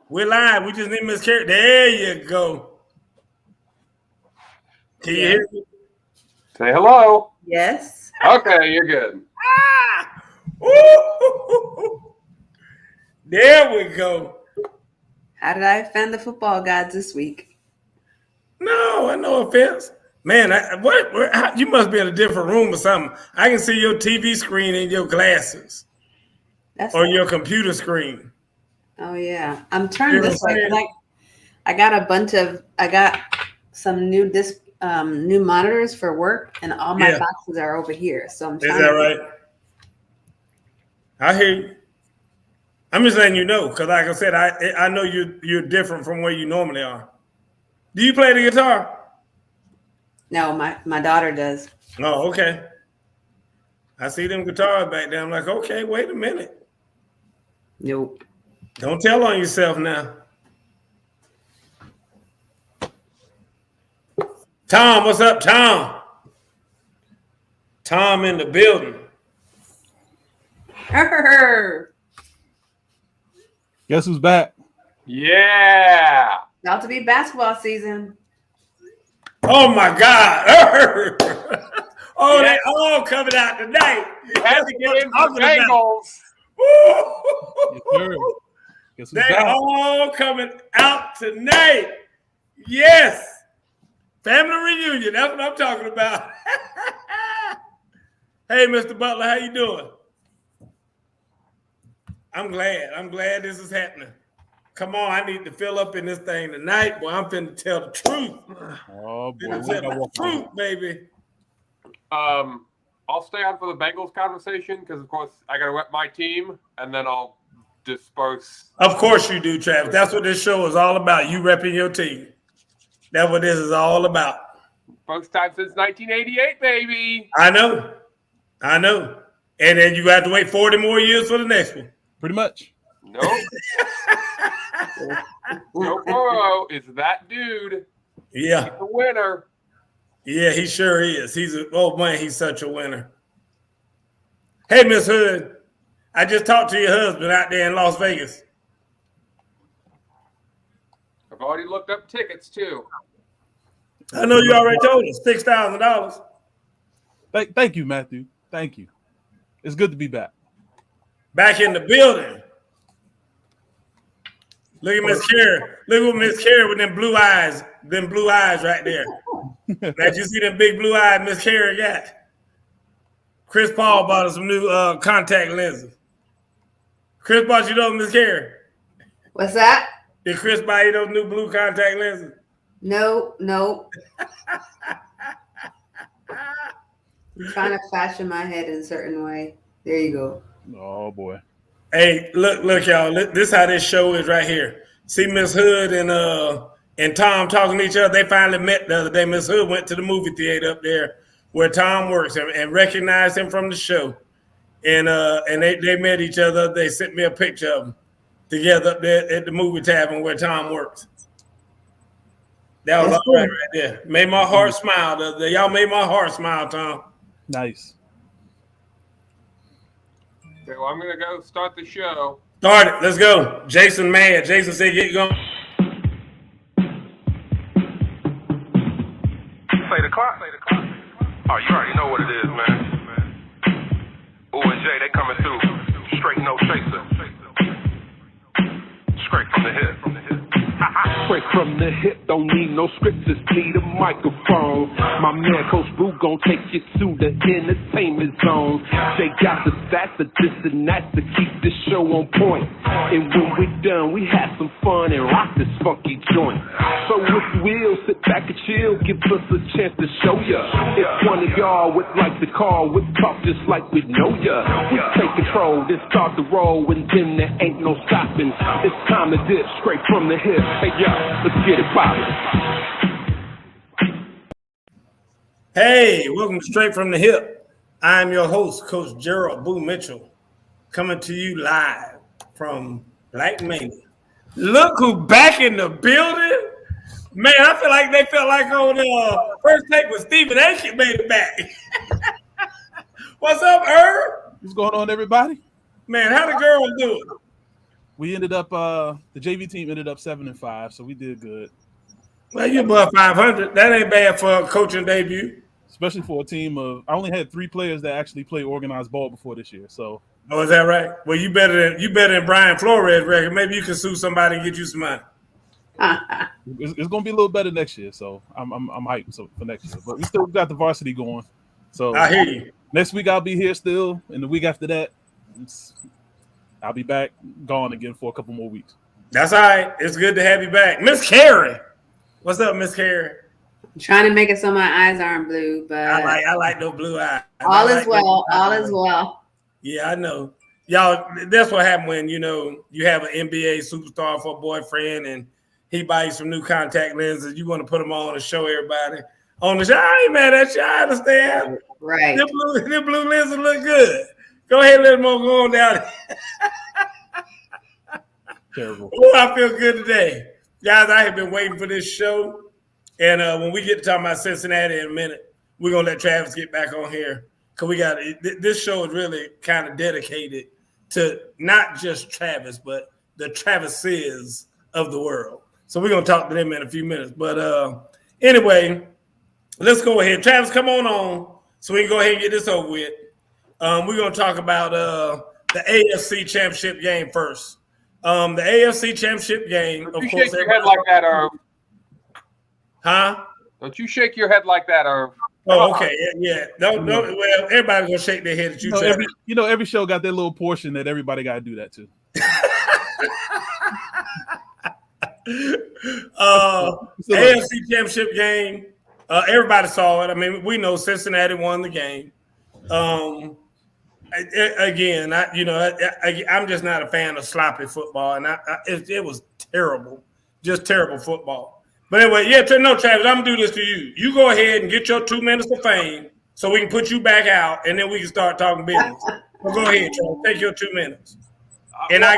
We're live. We just need Miss Carrie. There you go. Can you hear me? Say hello. Yes. Okay, you're good. There we go. How did I offend the football gods this week? No offense. Man, you must be in a different room or something. I can see your TV screen in your glasses or your computer screen. Oh, yeah. I'm turned this way. I got some new new monitors for work, and all my boxes are over here. So I'm trying. Is that right? I hear you. I'm just letting you know because, like I said, I know you're different from where you normally are. Do you play the guitar? No, my daughter does. Oh, okay. I see them guitars back there. I'm like, okay, wait a minute. Nope. Don't tell on yourself now. Tom, what's up, Tom? Tom in the building. Guess who's back? Yeah. About to be basketball season. Oh my God. Oh, they all coming out tonight. Had to get in the Bengals. Yes, they all coming out tonight. Yes. Family reunion. That's what I'm talking about. Hey, Mr. Butler, how you doing? I'm glad this is happening. Come on, I need to fill up in this thing tonight. Boy, I'm finna tell the truth. Oh, boy. Finna tell the truth, baby. I'll stay on for the Bengals conversation because, of course, I got to rep my team, and then I'll disperse. Of course you do, Travis. That's what this show is all about. You repping your team. That's what this is all about. First time since 1988, baby. I know. And then you have to wait 40 more years for the next one. Pretty much. Nope. Joe Burrow is that dude. Yeah. He's a winner. Yeah, he sure is. He's such a winner. Hey, Miss Hood, I just talked to your husband out there in Las Vegas. I've already looked up tickets, too. I know you already told us, $6,000. Thank you, Matthew. Thank you. It's good to be back. Back in the building. Look at Miss Carey. Look at Miss Carey with them blue eyes. Them blue eyes right there. Now you see them big blue eyes Miss Carey got. Chris Paul bought us some new contact lenses. Chris bought you those, Miss Carey. What's that? Did Chris buy you those new blue contact lenses? No. I'm trying to fashion my head in a certain way. There you go. Oh, boy. Hey, look, y'all. This is how this show is right here. See Miss Hood and Tom talking to each other. They finally met the other day. Miss Hood went to the movie theater up there where Tom works and recognized him from the show. And they met each other. They sent me a picture of them together up there at the movie tavern where Tom works. That was all right there. Made my heart smile. Y'all made my heart smile, Tom. Nice. Okay, well, I'm going to go start the show. Start it. Let's go. Jason mad. Jason said get going. Play the clock. Oh, you already know what it is, man. Ooh and Jay, they coming through. Straight no chaser. Straight from the hip. Straight from the hip, don't need no script, just need a microphone. My man Coach Boo gon' take you to the entertainment zone. They got the stats, the this and that to keep this show on point. And when we done, we have some fun and rock this funky joint. So if you will, sit back and chill, give us a chance to show ya. If one of y'all would like to call, we'll talk just like we know ya. We take control, then start the roll, and then there ain't no stopping. It's time to dip straight from the hip. Hey, y'all, let's get it poppin'. Hey, welcome Straight from the Hip. I'm your host, Coach Gerald Boo Mitchell, coming to you live from Black Mania. Look who back in the building. Man, I feel like they felt like on First Take with Stephen Aiken made it back. What's up, Herb? What's going on, everybody? Man, how the girls doing? We ended up the JV team ended up 7-5, so we did good. Well, you're above 500. That ain't bad for a coaching debut. Especially for a team of I only had 3 players that actually play organized ball before this year. So Oh, is that right? Well, you better than Brian Flores record. Maybe you can sue somebody and get you some money. it's going to be a little better next year. So I'm hyped for next year. But we still got the varsity going. So I hear you. Next week I'll be here still, and the week after that, I'll be back gone again for a couple more weeks. That's all right. It's good to have you back, Miss Carey. What's up, Miss Carey? I'm trying to make it so my eyes aren't blue, but I like those blue eyes. all is well. All is well. Yeah, I know. Y'all, that's what happened when, you have an NBA superstar for a boyfriend and he buys you some new contact lenses. You want to put them on and show everybody on the show. I ain't mad at you. I understand. Right. Them blue lenses look good. Go ahead and let them go on down. Terrible. Oh, I feel good today. Guys, I have been waiting for this show. And when we get to talk about Cincinnati in a minute, we're going to let Travis get back on here. Because this show is really kind of dedicated to not just Travis, but the Travises of the world. So we're going to talk to them in a few minutes. But anyway, let's go ahead. Travis, come on so we can go ahead and get this over with. We're going to talk about the AFC Championship game first. The AFC Championship game, Don't you shake your head like that, Irv. Huh? Don't you shake your head like that, Irv. Oh, okay. Yeah. Don't, well, everybody's going to shake their head at you, Travis. Every show got their little portion that everybody got to do that too. AFC Championship game. Everybody saw it. I mean, we know Cincinnati won the game. Again, I'm just not a fan of sloppy football, and it was terrible, just terrible football. But anyway, Travis, I'm gonna do this to you. You go ahead and get your 2 minutes of fame, so we can put you back out, and then we can start talking business. So go ahead, Travis. Take your 2 minutes. And I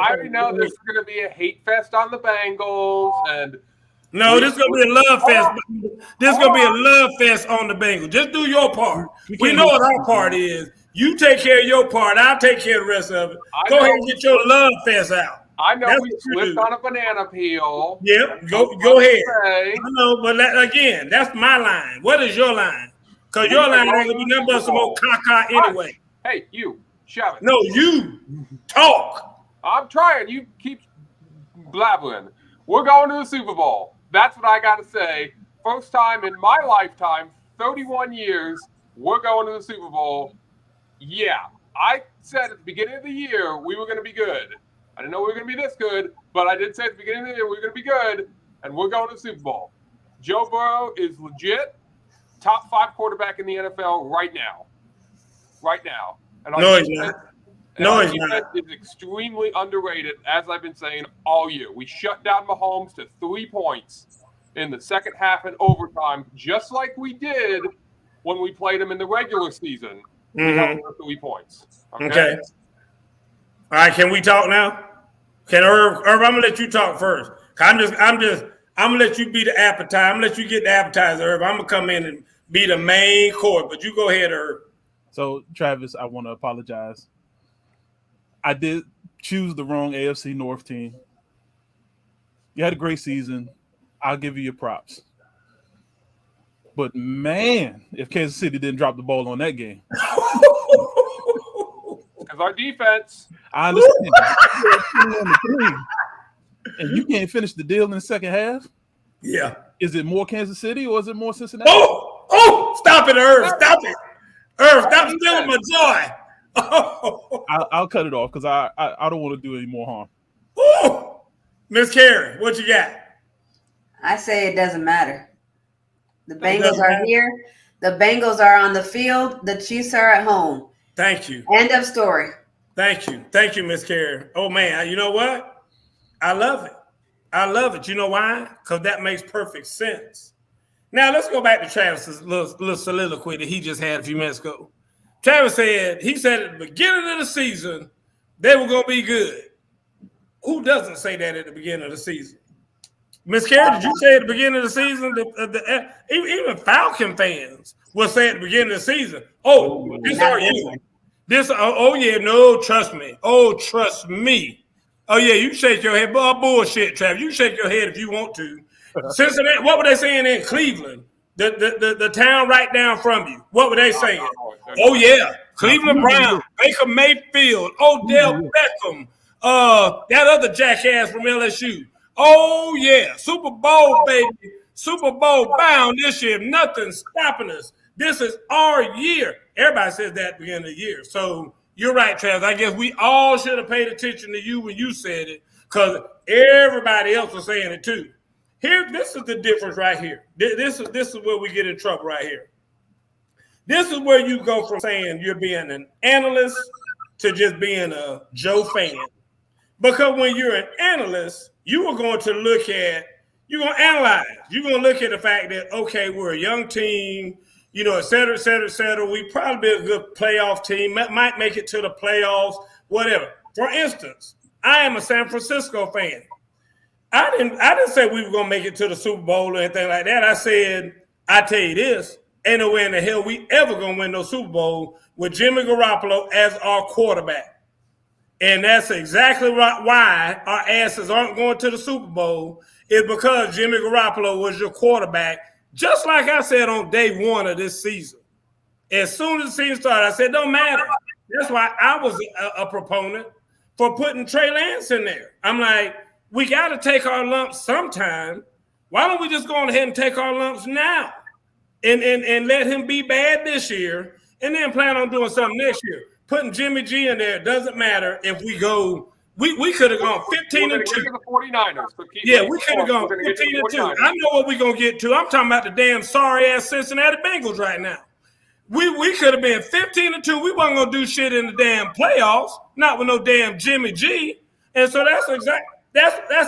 already know there's going to be a hate fest on the Bengals, and no, this is going to be a love fest. This is going to be a love fest on the Bengals. Just do your part. We know what our part is. You take care of your part. I'll take care of the rest of it. Go ahead and get your love fest out. I know we slipped on a banana peel. Yep, go ahead. I know, but again, that's my line. What is your line? Because your line ain't going to be nothing but some more caca anyway. Hey, you. Shut it. No, you talk. I'm trying. You keep blabbering. We're going to the Super Bowl. That's what I got to say. First time in my lifetime, 31 years, we're going to the Super Bowl. Yeah, I said at the beginning of the year we were going to be good. I didn't know we were going to be this good, but I did say at the beginning of the year we were going to be good, and we're going to the Super Bowl. Joe Burrow is legit top 5 quarterback in the NFL right now. Right now. And no, he's not. No, he's not. It's extremely underrated, as I've been saying all year. We shut down Mahomes to 3 points in the second half and overtime, just like we did when we played him in the regular season. We held him to 3 points. Okay. All right, can we talk now? Can Irv, I'm gonna let you talk first. I'm gonna let you be the appetizer. I'm gonna let you get the appetizer, Irv. I'm gonna come in and be the main course, but you go ahead, Irv. So, Travis, I want to apologize. I did choose the wrong AFC North team. You had a great season. I'll give you your props. But, man, if Kansas City didn't drop the ball on that game. Because our defense. I understand. And you can't finish the deal in the second half? Yeah. Is it more Kansas City or is it more Cincinnati? Oh, stop it, Irv. Stop it. Irv, stop stealing my joy. Oh. I'll cut it off because I don't want to do any more harm. Oh. Miss Carey, what you got? I say it doesn't matter. The Bengals are here. The Bengals are on the field. The Chiefs are at home. Thank you. End of story. Thank you. Thank you, Miss Carey. Oh, man, you know what? I love it. I love it. You know why? Because that makes perfect sense. Now, let's go back to Travis's little soliloquy that he just had a few minutes ago. Travis said, he said at the beginning of the season, they were going to be good. Who doesn't say that at the beginning of the season? Miss Carey, did you say at the beginning of the season, even Falcon fans will say at the beginning of the season, this are you. No, trust me. Oh, trust me. Oh yeah, you shake your head. Bullshit, Travis. You shake your head if you want to. Cincinnati. What were they saying in Cleveland? The town right down from you. What were they saying? Oh yeah, Cleveland Brown, Baker Mayfield, Odell Beckham, that other jackass from LSU. Oh yeah, Super Bowl baby, Super Bowl bound this year. Nothing's stopping us. This is our year. Everybody says that at the beginning of the year. So you're right, Travis. I guess we all should have paid attention to you when you said it, because everybody else was saying it too. This is the difference right here. This is where we get in trouble right here. This is where you go from saying you're being an analyst to just being a Joe fan. Because when you're an analyst, you are going to you're going to analyze. You're going to look at the fact that, okay, we're a young team, et cetera, et cetera, et cetera. We probably be a good playoff team, might make it to the playoffs, whatever. For instance, I am a San Francisco fan. I didn't say we were going to make it to the Super Bowl or anything like that. I said, I tell you this, ain't no way in the hell we ever going to win no Super Bowl with Jimmy Garoppolo as our quarterback. And that's exactly why our asses aren't going to the Super Bowl, is because Jimmy Garoppolo was your quarterback, just like I said on day one of this season. As soon as the season started, I said, don't matter. That's why I was a proponent for putting Trey Lance in there. I'm like, we got to take our lumps sometime. Why don't we just go on ahead and take our lumps now and let him be bad this year and then plan on doing something next year? Putting Jimmy G in there doesn't matter if we go. We could have gone 15-2. The 49ers. Yeah, we could have gone 15-2. I know what we're going to get to. I'm talking about the damn sorry-ass Cincinnati Bengals right now. We could have been 15-2. We wasn't going to do shit in the damn playoffs, not with no damn Jimmy G. And so that's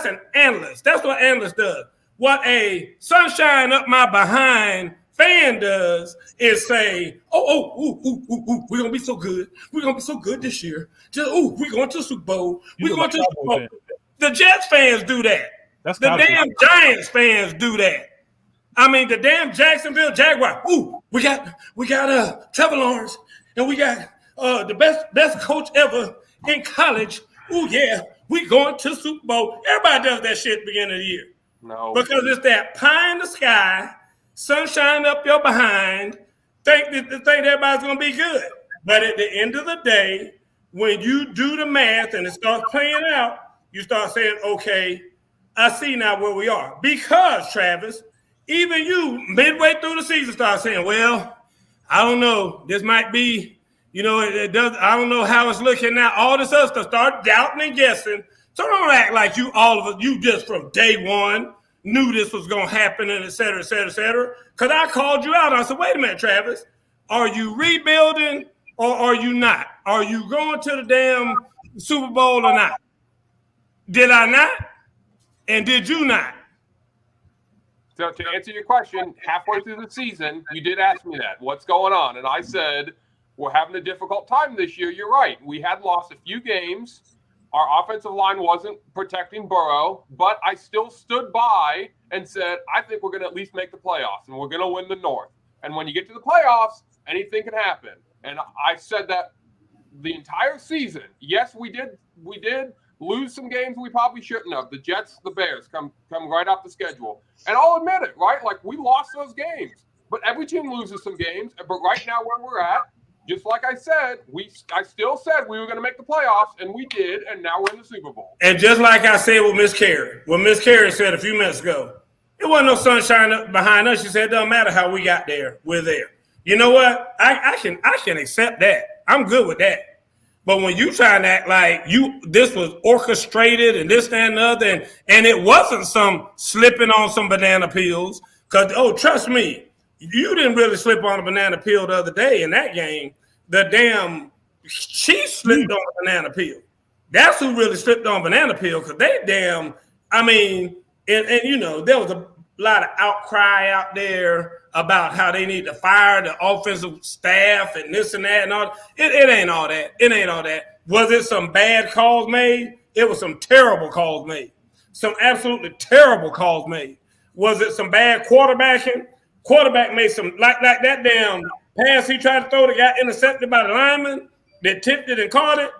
an analyst. That's what an analyst does. What a sunshine up my behind fan does is say, we're going to be so good. We're going to be so good this year. We're going to the Super Bowl. We're going to the Super Bowl. The Jets fans do that. The damn Giants fans do that. I mean, the damn Jacksonville Jaguars. We got Trevor Lawrence, and we got the best coach ever in college. Yeah, we going to Super Bowl. Everybody does that shit at the beginning of the year. No. Because it's that pie in the sky, sunshine up your behind, think everybody's going to be good. But at the end of the day, when you do the math and it starts playing out, you start saying, okay, I see now where we are. Because, Travis, even you, midway through the season, start saying, well, I don't know. This might be, it does. I don't know how it's looking now. All this other stuff, start doubting and guessing. So don't act like you just from day one knew this was going to happen and et cetera, et cetera, et cetera. Because I called you out. I said, wait a minute, Travis. Are you rebuilding or are you not? Are you going to the damn Super Bowl or not? Did I not? And did you not? So to answer your question, halfway through the season, you did ask me that. What's going on? And I said, we're having a difficult time this year. You're right. We had lost a few games. Our offensive line wasn't protecting Burrow, but I still stood by and said, I think we're going to at least make the playoffs and we're going to win the North. And when you get to the playoffs, anything can happen. And I said that the entire season. Yes, we did lose some games we probably shouldn't have. The Jets, the Bears come right off the schedule. And I'll admit it, right? Like, we lost those games. But every team loses some games. But right now where we're at, just like I said, I still said we were going to make the playoffs, and we did, and now we're in the Super Bowl. And just like I said with Miss Carey, what Miss Carey said a few minutes ago, it wasn't no sunshine up behind us. She said, it doesn't matter how we got there. We're there. You know what? I can accept that. I'm good with that. But when you try to act like this was orchestrated and this, that, and the other, and it wasn't some slipping on some banana peels, because, trust me, you didn't really slip on a banana peel the other day in that game. The damn Chiefs slipped on a banana peel. That's who really slipped on banana peel, because they damn, and there was a lot of outcry out there about how they need to fire the offensive staff and this and that and all. It ain't all that. It ain't all that. Was it some bad calls made? It was some terrible calls made. Some absolutely terrible calls made. Was it some bad quarterbacking? Quarterback made some, like that damn pass he tried to throw that got intercepted by the lineman that tipped it and caught it.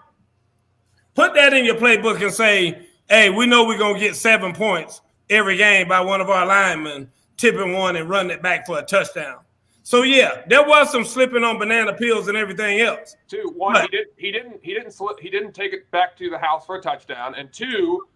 Put that in your playbook and say, hey, we know we're going to get 7 points every game by one of our linemen tipping one and running it back for a touchdown. So yeah, there was some slipping on banana peels and everything else. Two, one, but he didn't take it back to the house for a touchdown, and two,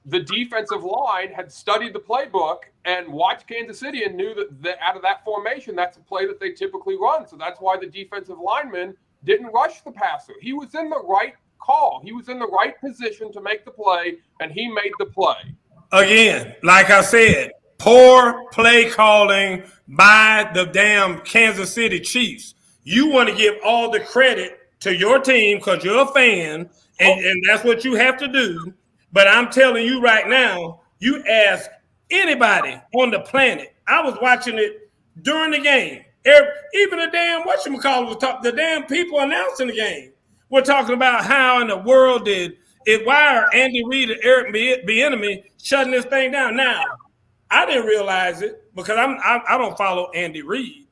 the defensive line had studied the playbook and watched Kansas City and knew that out of that formation, that's a play that they typically run. So that's why the defensive lineman didn't rush the passer. He was in the right call. He was in the right position to make the play, and he made the play. Again, like I said, poor play calling by the damn Kansas City Chiefs. You want to give all the credit to your team because you're a fan, and that's what you have to do. But I'm telling you right now, you ask anybody on the planet. I was watching it during the game. Even the damn whatchamacallit was talking. The damn people announcing the game were talking about how in the world why are Andy Reid and Eric Bieniemy shutting this thing down now? I didn't realize it because I don't follow Andy Reid,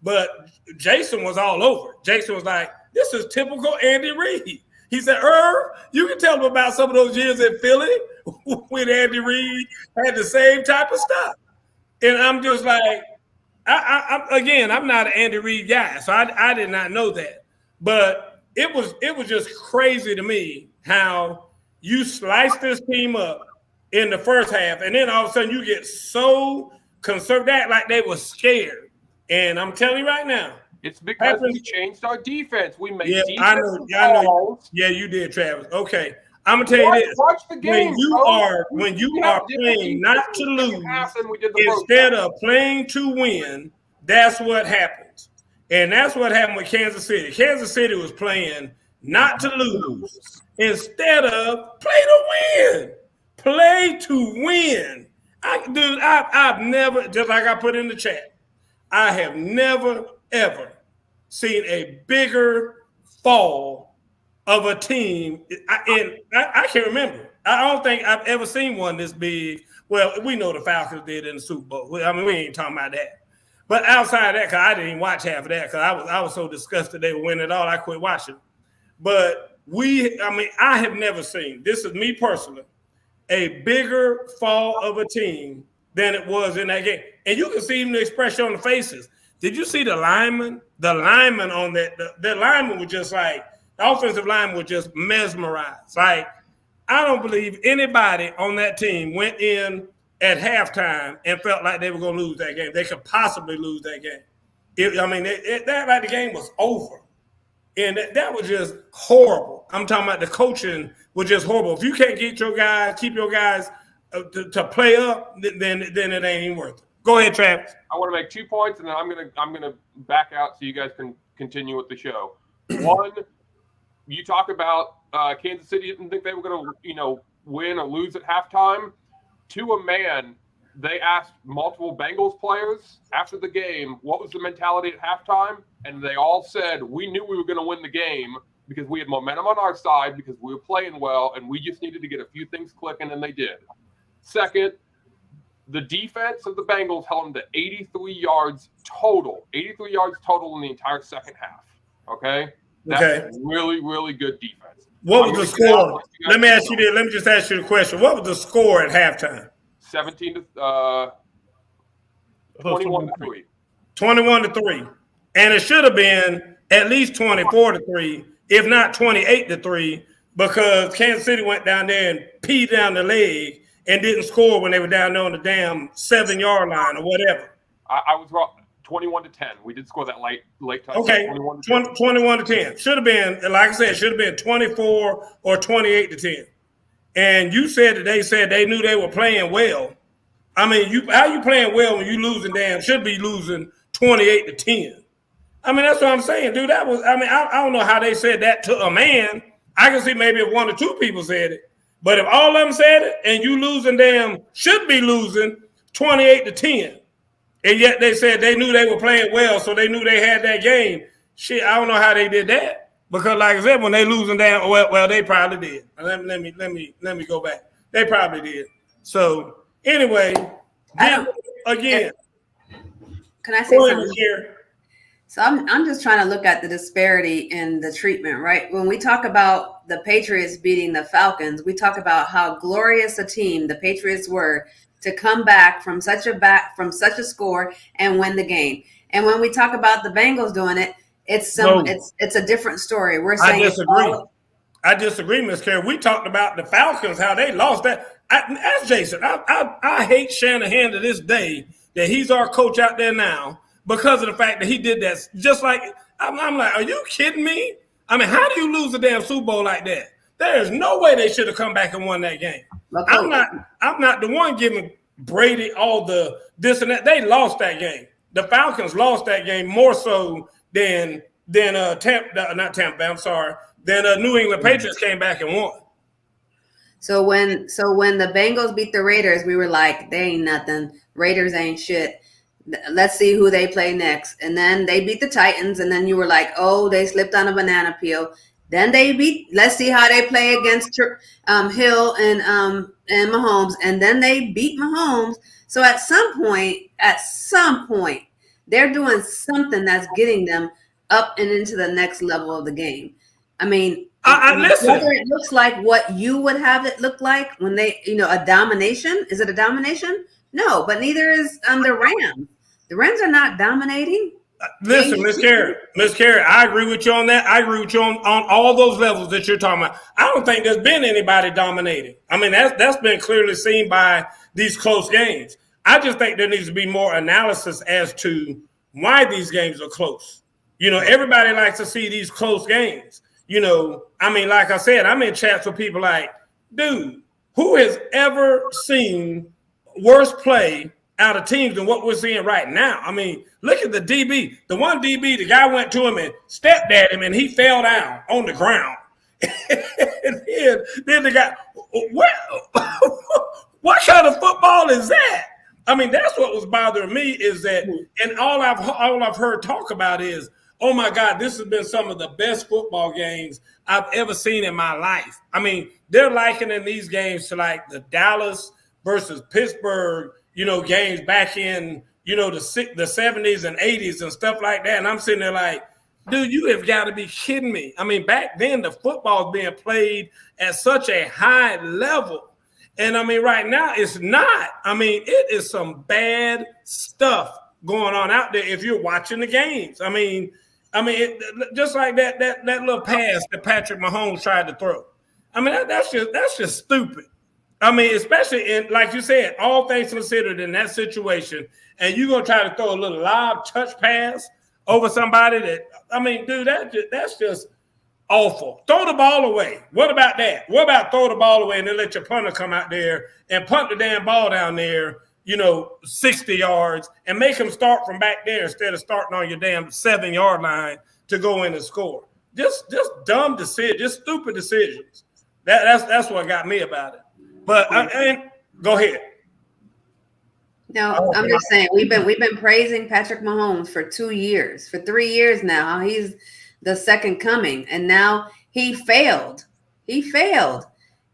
but Jason was all over. Jason was like, "This is typical Andy Reid." He said, "Irv, you can tell them about some of those years in Philly when Andy Reid had the same type of stuff." And I'm just like, I'm not an Andy Reid guy, so I did not know that. But it was just crazy to me how you slice this team up in the first half, and then all of a sudden you get so conservative, like they were scared. And I'm telling you right now, it's because we changed our defense. We made defense. I know. Yeah, you did, Travis. Okay, I'm gonna tell you this: watch the game. When you are playing not to lose instead of playing to win, that's what happens. And that's what happened with Kansas City. Kansas City was playing not to lose instead of play to win. Play to win. I've never, just like I put in the chat, I have never, ever seen a bigger fall of a team. I can't remember. I don't think I've ever seen one this big. Well, we know the Falcons did in the Super Bowl. I mean, we ain't talking about that. But outside of that, because I didn't even watch half of that because I was so disgusted they were winning it all, I quit watching. But I have never seen, this is me personally, a bigger fall of a team than it was in that game. And you can see even the expression on the faces. Did you see the lineman? The lineman on that, the lineman was just like, the offensive lineman was just mesmerized. Like, I don't believe anybody on that team went in at halftime and felt like they were going to lose that game. They could possibly lose that game. The game was over. And that was just horrible. I'm talking about the coaching was just horrible. If you can't keep your guys to play up, then it ain't even worth it. Go ahead, Travis. I want to make 2 points, and then I'm gonna back out so you guys can continue with the show. One, you talk about Kansas City didn't think they were going to win or lose at halftime. To a man, they asked multiple Bengals players after the game what was the mentality at halftime, and they all said we knew we were going to win the game because we had momentum on our side, because we were playing well, and we just needed to get a few things clicking, and they did. Second, the defense of the Bengals held them to 83 yards total. 83 yards total in the entire second half. Okay? That's really, really good defense. What was the score? Let me ask you this. Let me just ask you the question. What was the score at halftime? 21-3. 21-3. And it should have been at least 24-3, if not 28-3, because Kansas City went down there and peed down the leg and didn't score when they were down there on the damn 7-yard line or whatever. I was wrong. 21-10. We did score that late touchdown. Okay, 21-10. Should have been, like I said, should have been 24 or 28-10. And you said that they said they knew they were playing well. I mean, how you playing well when you losing should be losing 28-10. I mean, that's what I'm saying, dude. That was, I don't know how they said that to a man. I can see maybe if 1 or 2 people said it. But if all of them said it and you losing should be losing 28-10. And yet they said they knew they were playing well, so they knew they had that game. Shit, I don't know how they did that. Because like I said, when they losing down, well, they probably did. Let me go back. They probably did. So anyway, again. Can I say something? Here. So I'm just trying to look at the disparity in the treatment, right? When we talk about the Patriots beating the Falcons, we talk about how glorious a team the Patriots were to come back from such a score and win the game. And when we talk about the Bengals doing it, it's a different story. We're saying I disagree, Miss Carey. We talked about the Falcons, how they lost that. Ask Jason. I hate Shanahan to this day that he's our coach out there now because of the fact that he did that. Just like I'm like, are you kidding me? I mean, how do you lose a damn Super Bowl like that? There is no way they should have come back and won that game. I'm not the one giving Brady all the this and that. They lost that game. The Falcons lost that game more so than Tampa Bay. I'm sorry. Then New England Patriots came back and won. So when the Bengals beat the Raiders, we were like, they ain't nothing. Raiders ain't shit. Let's see who they play next. And then they beat the Titans, and then you were like, oh, they slipped on a banana peel. Then let's see how they play against Hill and Mahomes, and then they beat Mahomes. So at some point, they're doing something that's getting them up and into the next level of the game. I mean, listen. Whether it looks like what you would have it look like when they, a domination. Is it a domination? No, but neither is the Rams. The Rams are not dominating. Listen, Miss Carey, I agree with you on that. I agree with you on all those levels that you're talking about. I don't think there's been anybody dominating. I mean, that's been clearly seen by these close games. I just think there needs to be more analysis as to why these games are close. Everybody likes to see these close games. I mean, like I said, I'm in chats with people like, dude, who has ever seen worse play out of teams than what we're seeing right now? I mean, look at the DB. The one DB, the guy went to him and stepped at him, and he fell down on the ground. And then the guy, what kind of football is that? I mean, that's what was bothering me is that, and all I've heard talk about is, oh my God, this has been some of the best football games I've ever seen in my life. I mean, they're likening these games to like the Dallas versus Pittsburgh, games back in, the 70s and 80s and stuff like that. And I'm sitting there like, dude, you have got to be kidding me. I mean, back then the football is being played at such a high level. And I mean, right now it's not. I mean, it is some bad stuff going on out there if you're watching the games. I mean, just like that little pass that Patrick Mahomes tried to throw. I mean, that's just stupid. I mean, especially in, like you said, all things considered in that situation, and you're gonna try to throw a little lob touch pass over somebody that, I mean, dude, that's just awful. Throw the ball away. What about that? What about throw the ball away and then let your punter come out there and punt the damn ball down there, 60 yards and make him start from back there instead of starting on your damn 7-yard line to go in and score. Just dumb decisions, just stupid decisions. That's what got me about it. But go ahead. No, I'm just saying we've been praising Patrick Mahomes for 2 years, for 3 years now. How he's the second coming, and now he failed.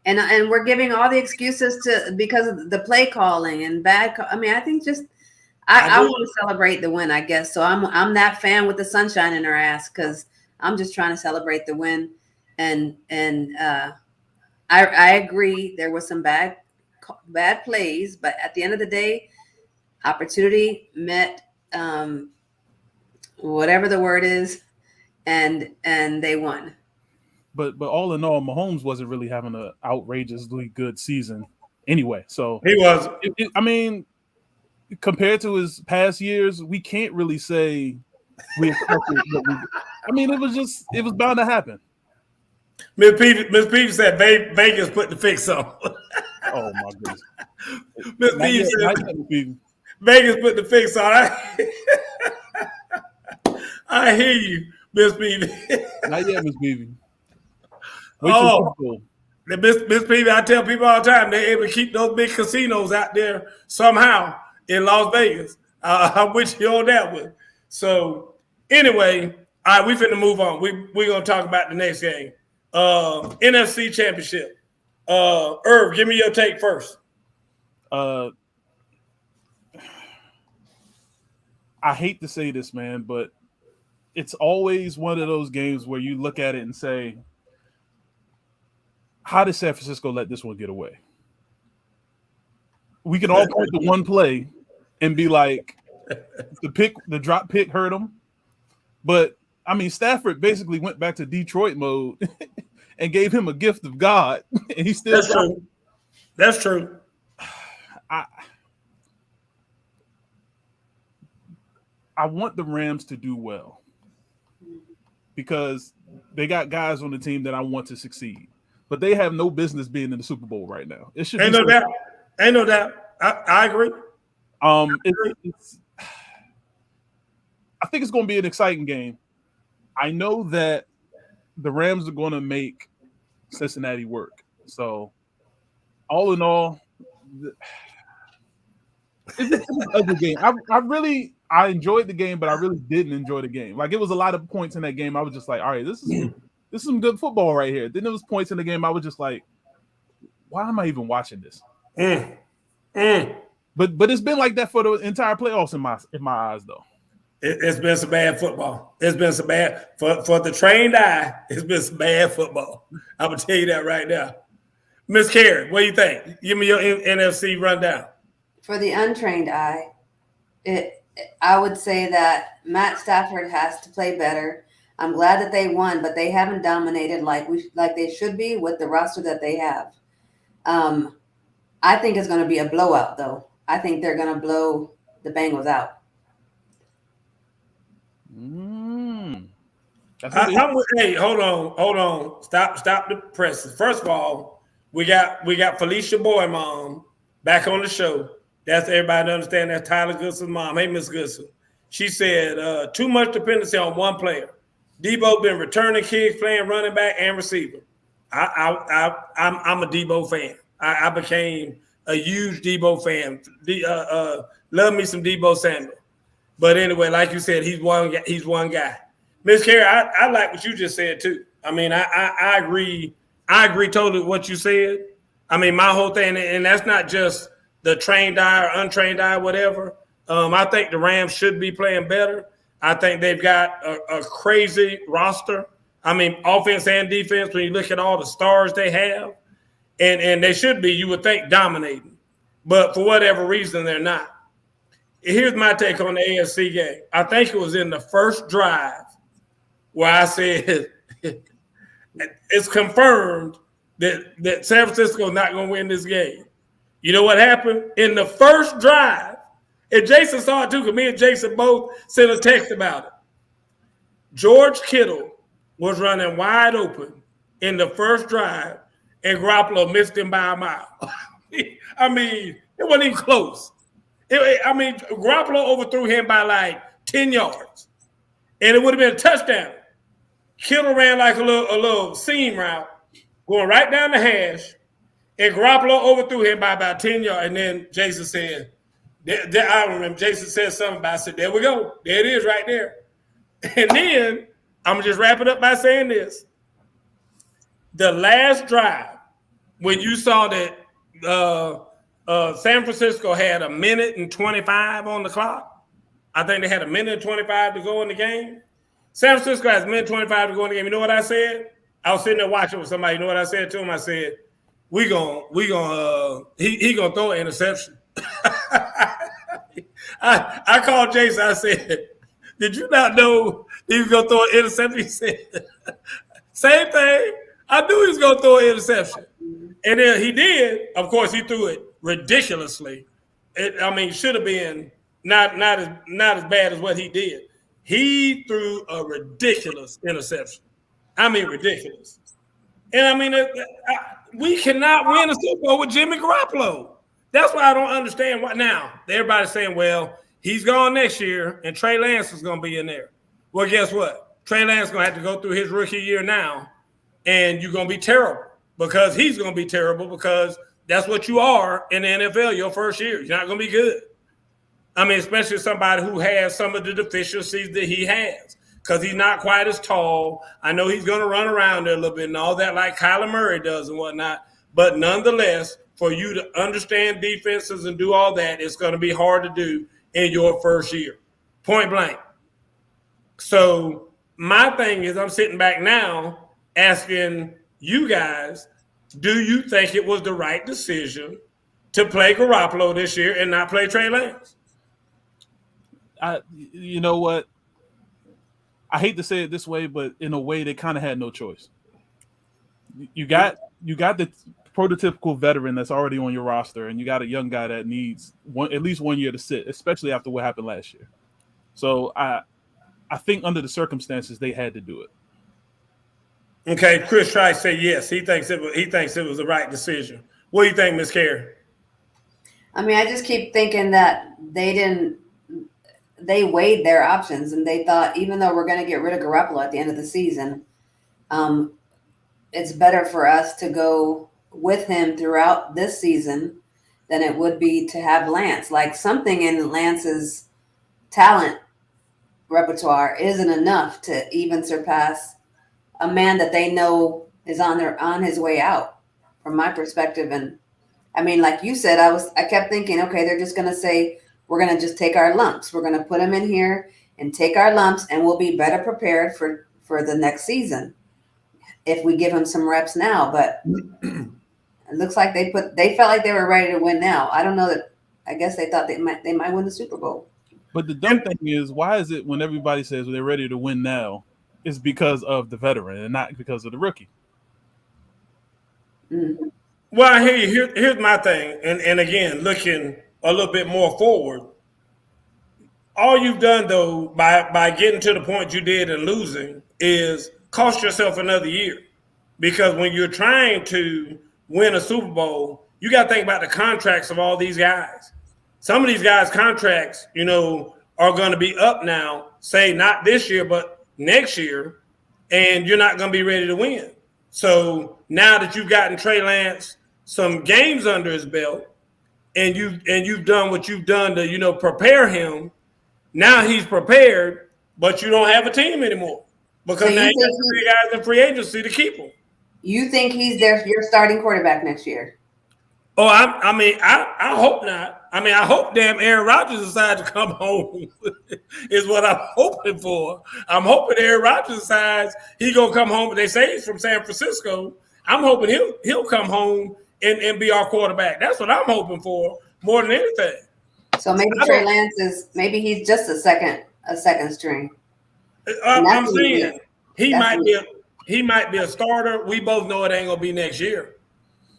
And we're giving all the excuses because of the play calling and bad. I mean, I think I want to celebrate the win, I guess. So I'm that fan with the sunshine in her ass because I'm just trying to celebrate the win. And I agree there was some bad plays, but at the end of the day, opportunity met whatever the word is, and they won. But all in all, Mahomes wasn't really having an outrageously good season anyway. So he was. I mean, compared to his past years, we can't really say we expected what we. I mean, it was bound to happen. Miss Peavy said Vegas put the fix on. Oh my goodness. Miss Peavy said Vegas put the fix on. I hear you, Miss Peavy. Not yet, Miss Peavy. Miss Peavy, I tell people all the time they're able to keep those big casinos out there somehow in Las Vegas. I'm with you on that one. So anyway, all right, we finna move on. We're gonna talk about the next game. NFC Championship. Irv, give me your take first. I hate to say this, man, but it's always one of those games where you look at it and say, how did San Francisco let this one get away? We can all point to one play and be like, the drop pick hurt them. But I mean, Stafford basically went back to Detroit mode and gave him a gift of God, and he still. That's true. That's true. I want the Rams to do well because they got guys on the team that I want to succeed, but they have no business being in the Super Bowl right now. It should Ain't no doubt. Ain't no doubt. I agree. I think it's going to be an exciting game. I know that the Rams are going to make Cincinnati work. So, all in all, it's an ugly game. I enjoyed the game, but I really didn't enjoy the game. Like, it was a lot of points in that game. I was just like, all right, this is some good football right here. Then there was points in the game I was just like, why am I even watching this? But it's been like that for the entire playoffs in my eyes, though. It's been some bad football. It's been some bad for the trained eye. It's been some bad football. I'm gonna tell you that right now. Miss Carey, what do you think? Give me your NFC rundown. For the untrained eye, I would say that Matt Stafford has to play better. I'm glad that they won, but they haven't dominated like they should be with the roster that they have. I think it's going to be a blowout, though. I think they're going to blow the Bengals out. Hey, hold on. Stop the presses. First of all, we got Felicia Boy Mom back on the show. That's everybody to understand. That's Tyler Goodson's mom. Hey, Miss Goodson. She said too much dependency on one player. Debo been returning kicks, playing running back and receiver. I'm a Debo fan. I became a huge Debo fan. Love me some Debo Samuel. But anyway, like you said, he's one guy. Miss Carey, I like what you just said too. I mean, I agree. I agree totally with what you said. I mean, my whole thing, and that's not just the trained eye or untrained eye, whatever. I think the Rams should be playing better. I think they've got a crazy roster. I mean, offense and defense, when you look at all the stars they have, and they should be, you would think, dominating. But for whatever reason, they're not. Here's my take on the AFC game. I think it was in the first drive where I said it's confirmed that San Francisco is not going to win this game. You know what happened? In the first drive, and Jason saw it too, because me and Jason both sent a text about it. George Kittle was running wide open in the first drive, and Garoppolo missed him by a mile. I mean, it wasn't even close. Garoppolo overthrew him by like 10 yards, and it would have been a touchdown. Kittle ran like a little seam route, going right down the hash, and Garoppolo overthrew him by about 10 yards. And then Jason said, I remember Jason said something about it. I said, there we go. There it is right there. And then I'm going to just wrap it up by saying this. The last drive, when you saw that San Francisco had 1 minute and 25 on the clock, I think they had 1 minute and 25 to go in the game. San Francisco has 1 minute and 25 to go in the game. You know what I said? I was sitting there watching with somebody. You know what I said to him? I said, he gonna throw an interception. I called Jason. I said, did you not know he was going to throw an interception? He said, same thing. I knew he was going to throw an interception. And then he did. Of course, he threw it ridiculously. It should have been not as bad as what he did. He threw a ridiculous interception. Ridiculous. And we cannot win a Super Bowl with Jimmy Garoppolo. That's why I don't understand why now. Everybody's saying, well, he's gone next year and Trey Lance is going to be in there. Well, guess what? Trey Lance is going to have to go through his rookie year now, and you're going to be terrible because he's going to be terrible because that's what you are in the NFL your first year. You're not going to be good. Especially somebody who has some of the deficiencies that he has because he's not quite as tall. I know he's going to run around there a little bit and all that like Kyler Murray does and whatnot. But nonetheless, for you to understand defenses and do all that, it's going to be hard to do in your first year, point blank. So my thing is, I'm sitting back now asking you guys, do you think it was the right decision to play Garoppolo this year and not play Trey Lance? You know what? I hate to say it this way, but in a way, they kind of had no choice. You got the prototypical veteran that's already on your roster, and you got a young guy that needs at least 1 year to sit, especially after what happened last year. So I think under the circumstances, they had to do it. Okay, Chris Trice said yes. He thinks it was the right decision. What do you think, Ms. Carey? I mean, I just keep thinking that they weighed their options and they thought, even though we're going to get rid of Garoppolo at the end of the season, it's better for us to go with him throughout this season than it would be to have Lance. Like, something in Lance's talent repertoire isn't enough to even surpass a man that they know is on his way out, from my perspective. And I mean, like you said, I kept thinking, okay, they're just going to say, we're going to just take our lumps. We're going to put him in here and take our lumps, and we'll be better prepared for the next season if we give him some reps now. But it looks like they felt like they were ready to win now. I don't know that. I guess they thought they might win the Super Bowl. But the dumb thing is, why is it when everybody says they're ready to win now, it's because of the veteran and not because of the rookie? Mm-hmm. Well, I hear you. Here's my thing. And again, looking a little bit more forward, all you've done, though, by getting to the point you did and losing is cost yourself another year. Because when you're trying to win a Super Bowl, you got to think about the contracts of all these guys. Some of these guys' contracts, are going to be up now, say not this year, but next year, and you're not going to be ready to win. So now that you've gotten Trey Lance some games under his belt, and you've done what you've done to prepare him, now he's prepared, but you don't have a team anymore because now you got three guys in free agency to keep him. You think he's your starting quarterback next year? Oh, I hope not. I mean, I hope damn Aaron Rodgers decides to come home is what I'm hoping for. I'm hoping Aaron Rodgers decides he's going to come home. They say he's from San Francisco. I'm hoping he'll come home and be our quarterback. That's what I'm hoping for more than anything. So maybe Trey Lance he's just a second string. I'm saying he might be a starter. We both know it ain't going to be next year.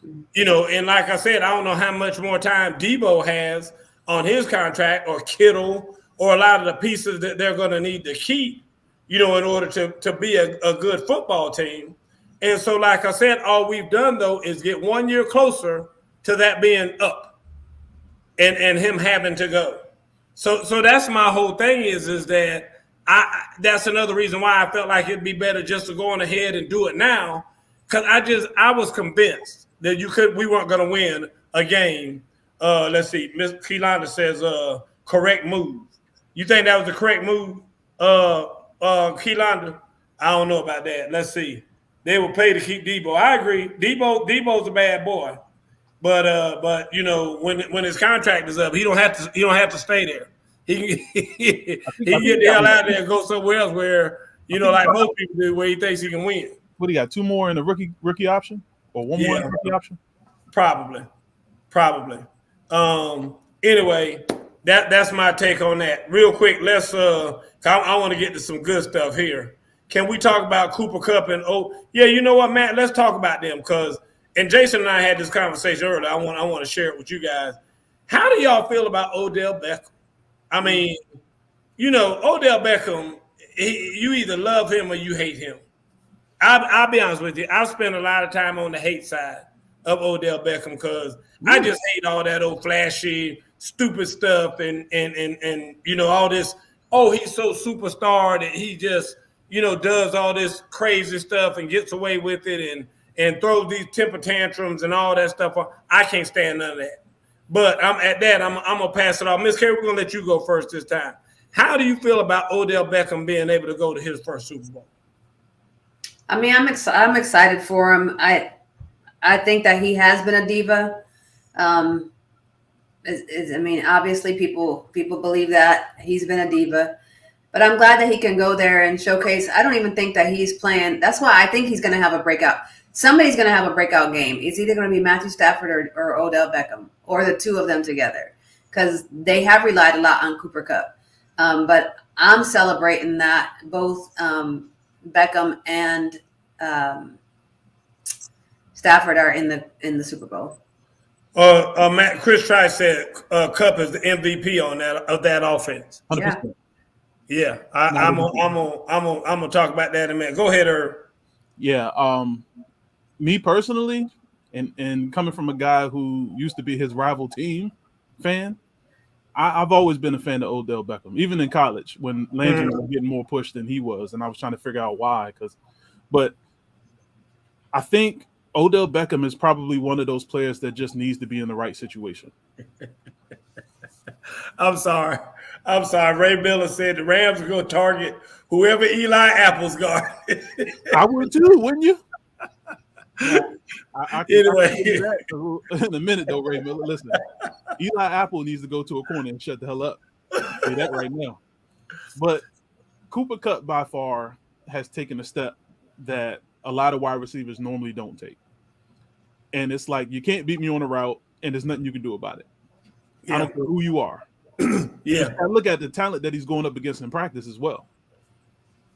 And like I said, I don't know how much more time Debo has on his contract, or Kittle, or a lot of the pieces that they're going to need to keep, in order to be a good football team. And so, like I said, all we've done, though, is get 1 year closer to that being up and him having to go. So that's my whole thing is that that's another reason why I felt like it'd be better just to go on ahead and do it now, because I was convinced that we weren't going to win a game. Let's see. Ms. Keelanda says correct move. You think that was the correct move, Keelanda? I don't know about that. Let's see. They will pay to keep Debo. I agree. Debo's a bad boy, but when his contract is up, he don't have to stay there. He can get the hell out of there and go somewhere else where like most people do, where he thinks he can win. What do you got? 2 more in the rookie option? Or one more rookie option? Probably. Anyway, that's my take on that. Real quick, let's I want to get to some good stuff here. Can we talk about Cooper Kupp and you know what, Matt? Let's talk about them and Jason and I had this conversation earlier. I want to share it with you guys. How do y'all feel about Odell Beckham? I mean, Odell Beckham, you either love him or you hate him. I'll be honest with you. I've spent a lot of time on the hate side of Odell Beckham because I just hate all that old flashy, stupid stuff and all this. Oh, he's so superstar that he just does all this crazy stuff and gets away with it and throws these temper tantrums and all that stuff. I can't stand none of that. But I'm gonna pass it off. Miss Carey, we're gonna let you go first this time. How do you feel about Odell Beckham being able to go to his first Super Bowl? I mean, I'm excited for him. I think that he has been a diva. I mean, obviously people believe that he's been a diva. But I'm glad that he can go there and showcase. I don't even think that he's playing. That's why I think he's going to have a breakout. Somebody's going to have a breakout game. It's either going to be Matthew Stafford or Odell Beckham, or the two of them together, because they have relied a lot on Cooper Kupp. But I'm celebrating that both Beckham and Stafford are in the Super Bowl. Matt, Chris Trice said Kupp is the MVP on that offense. 100%. Yeah, I'm gonna talk about that in a minute. Go ahead, Herb. Yeah, me personally, and coming from a guy who used to be his rival team fan, I've always been a fan of Odell Beckham, even in college when Landry was getting more pushed than he was, and I was trying to figure out why. But I think Odell Beckham is probably one of those players that just needs to be in the right situation. I'm sorry. Ray Miller said the Rams are going to target whoever Eli Apple's guard. I would too, wouldn't you? I Anyway, in a minute though, Ray Miller. Listen, Eli Apple needs to go to a corner and shut the hell up. I'll say that right now. But Cooper Kupp by far has taken a step that a lot of wide receivers normally don't take. And it's like, you can't beat me on a route, and there's nothing you can do about it. Yeah. I don't care who you are. Yeah. I look at the talent that he's going up against in practice as well.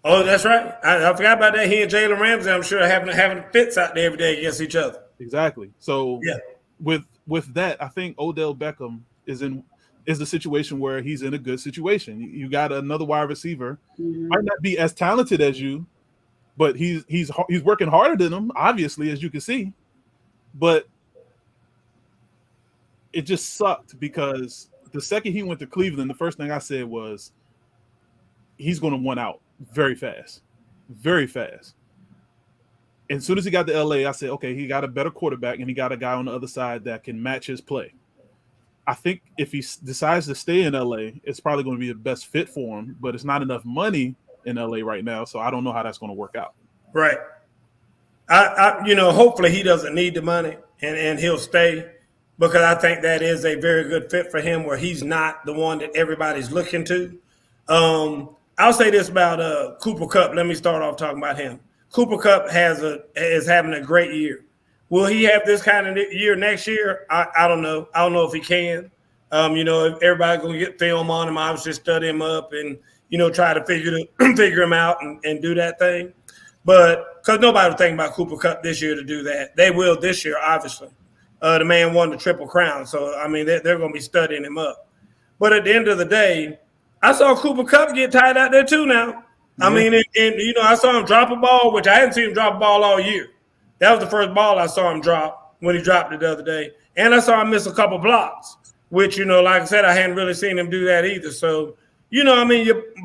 Oh, that's right. I forgot about that. He and Jalen Ramsey, I'm sure, having fits out there every day against each other. Exactly. So yeah, with that, I think Odell Beckham is the situation where he's in a good situation. You got another wide receiver, might not be as talented as you, but he's working harder than him, obviously, as you can see. But it just sucked because the second he went to Cleveland, the first thing I said was he's going to want out very fast, very fast. And as soon as he got to LA, I said, okay, he got a better quarterback and he got a guy on the other side that can match his play. I think if he decides to stay in LA, it's probably going to be the best fit for him, but it's not enough money in LA right now, so I don't know how that's going to work out. Right. Hopefully he doesn't need the money and he'll stay, because I think that is a very good fit for him where he's not the one that everybody's looking to. I'll say this about Cooper Kupp. Let me start off talking about him. Cooper Kupp is having a great year. Will he have this kind of year next year? I don't know. I don't know if he can. If everybody's going to get film on him, obviously study him up and, try to figure him out and do that thing. But because nobody was thinking about Cooper Kupp this year to do that. They will this year, obviously. The man won the Triple Crown. So, I mean, they're going to be studying him up. But at the end of the day, I saw Cooper Kupp get tied out there too now. Yeah. I mean, I saw him drop a ball, which I hadn't seen him drop a ball all year. That was the first ball I saw him drop when he dropped it the other day. And I saw him miss a couple blocks, which, like I said, I hadn't really seen him do that either. So, your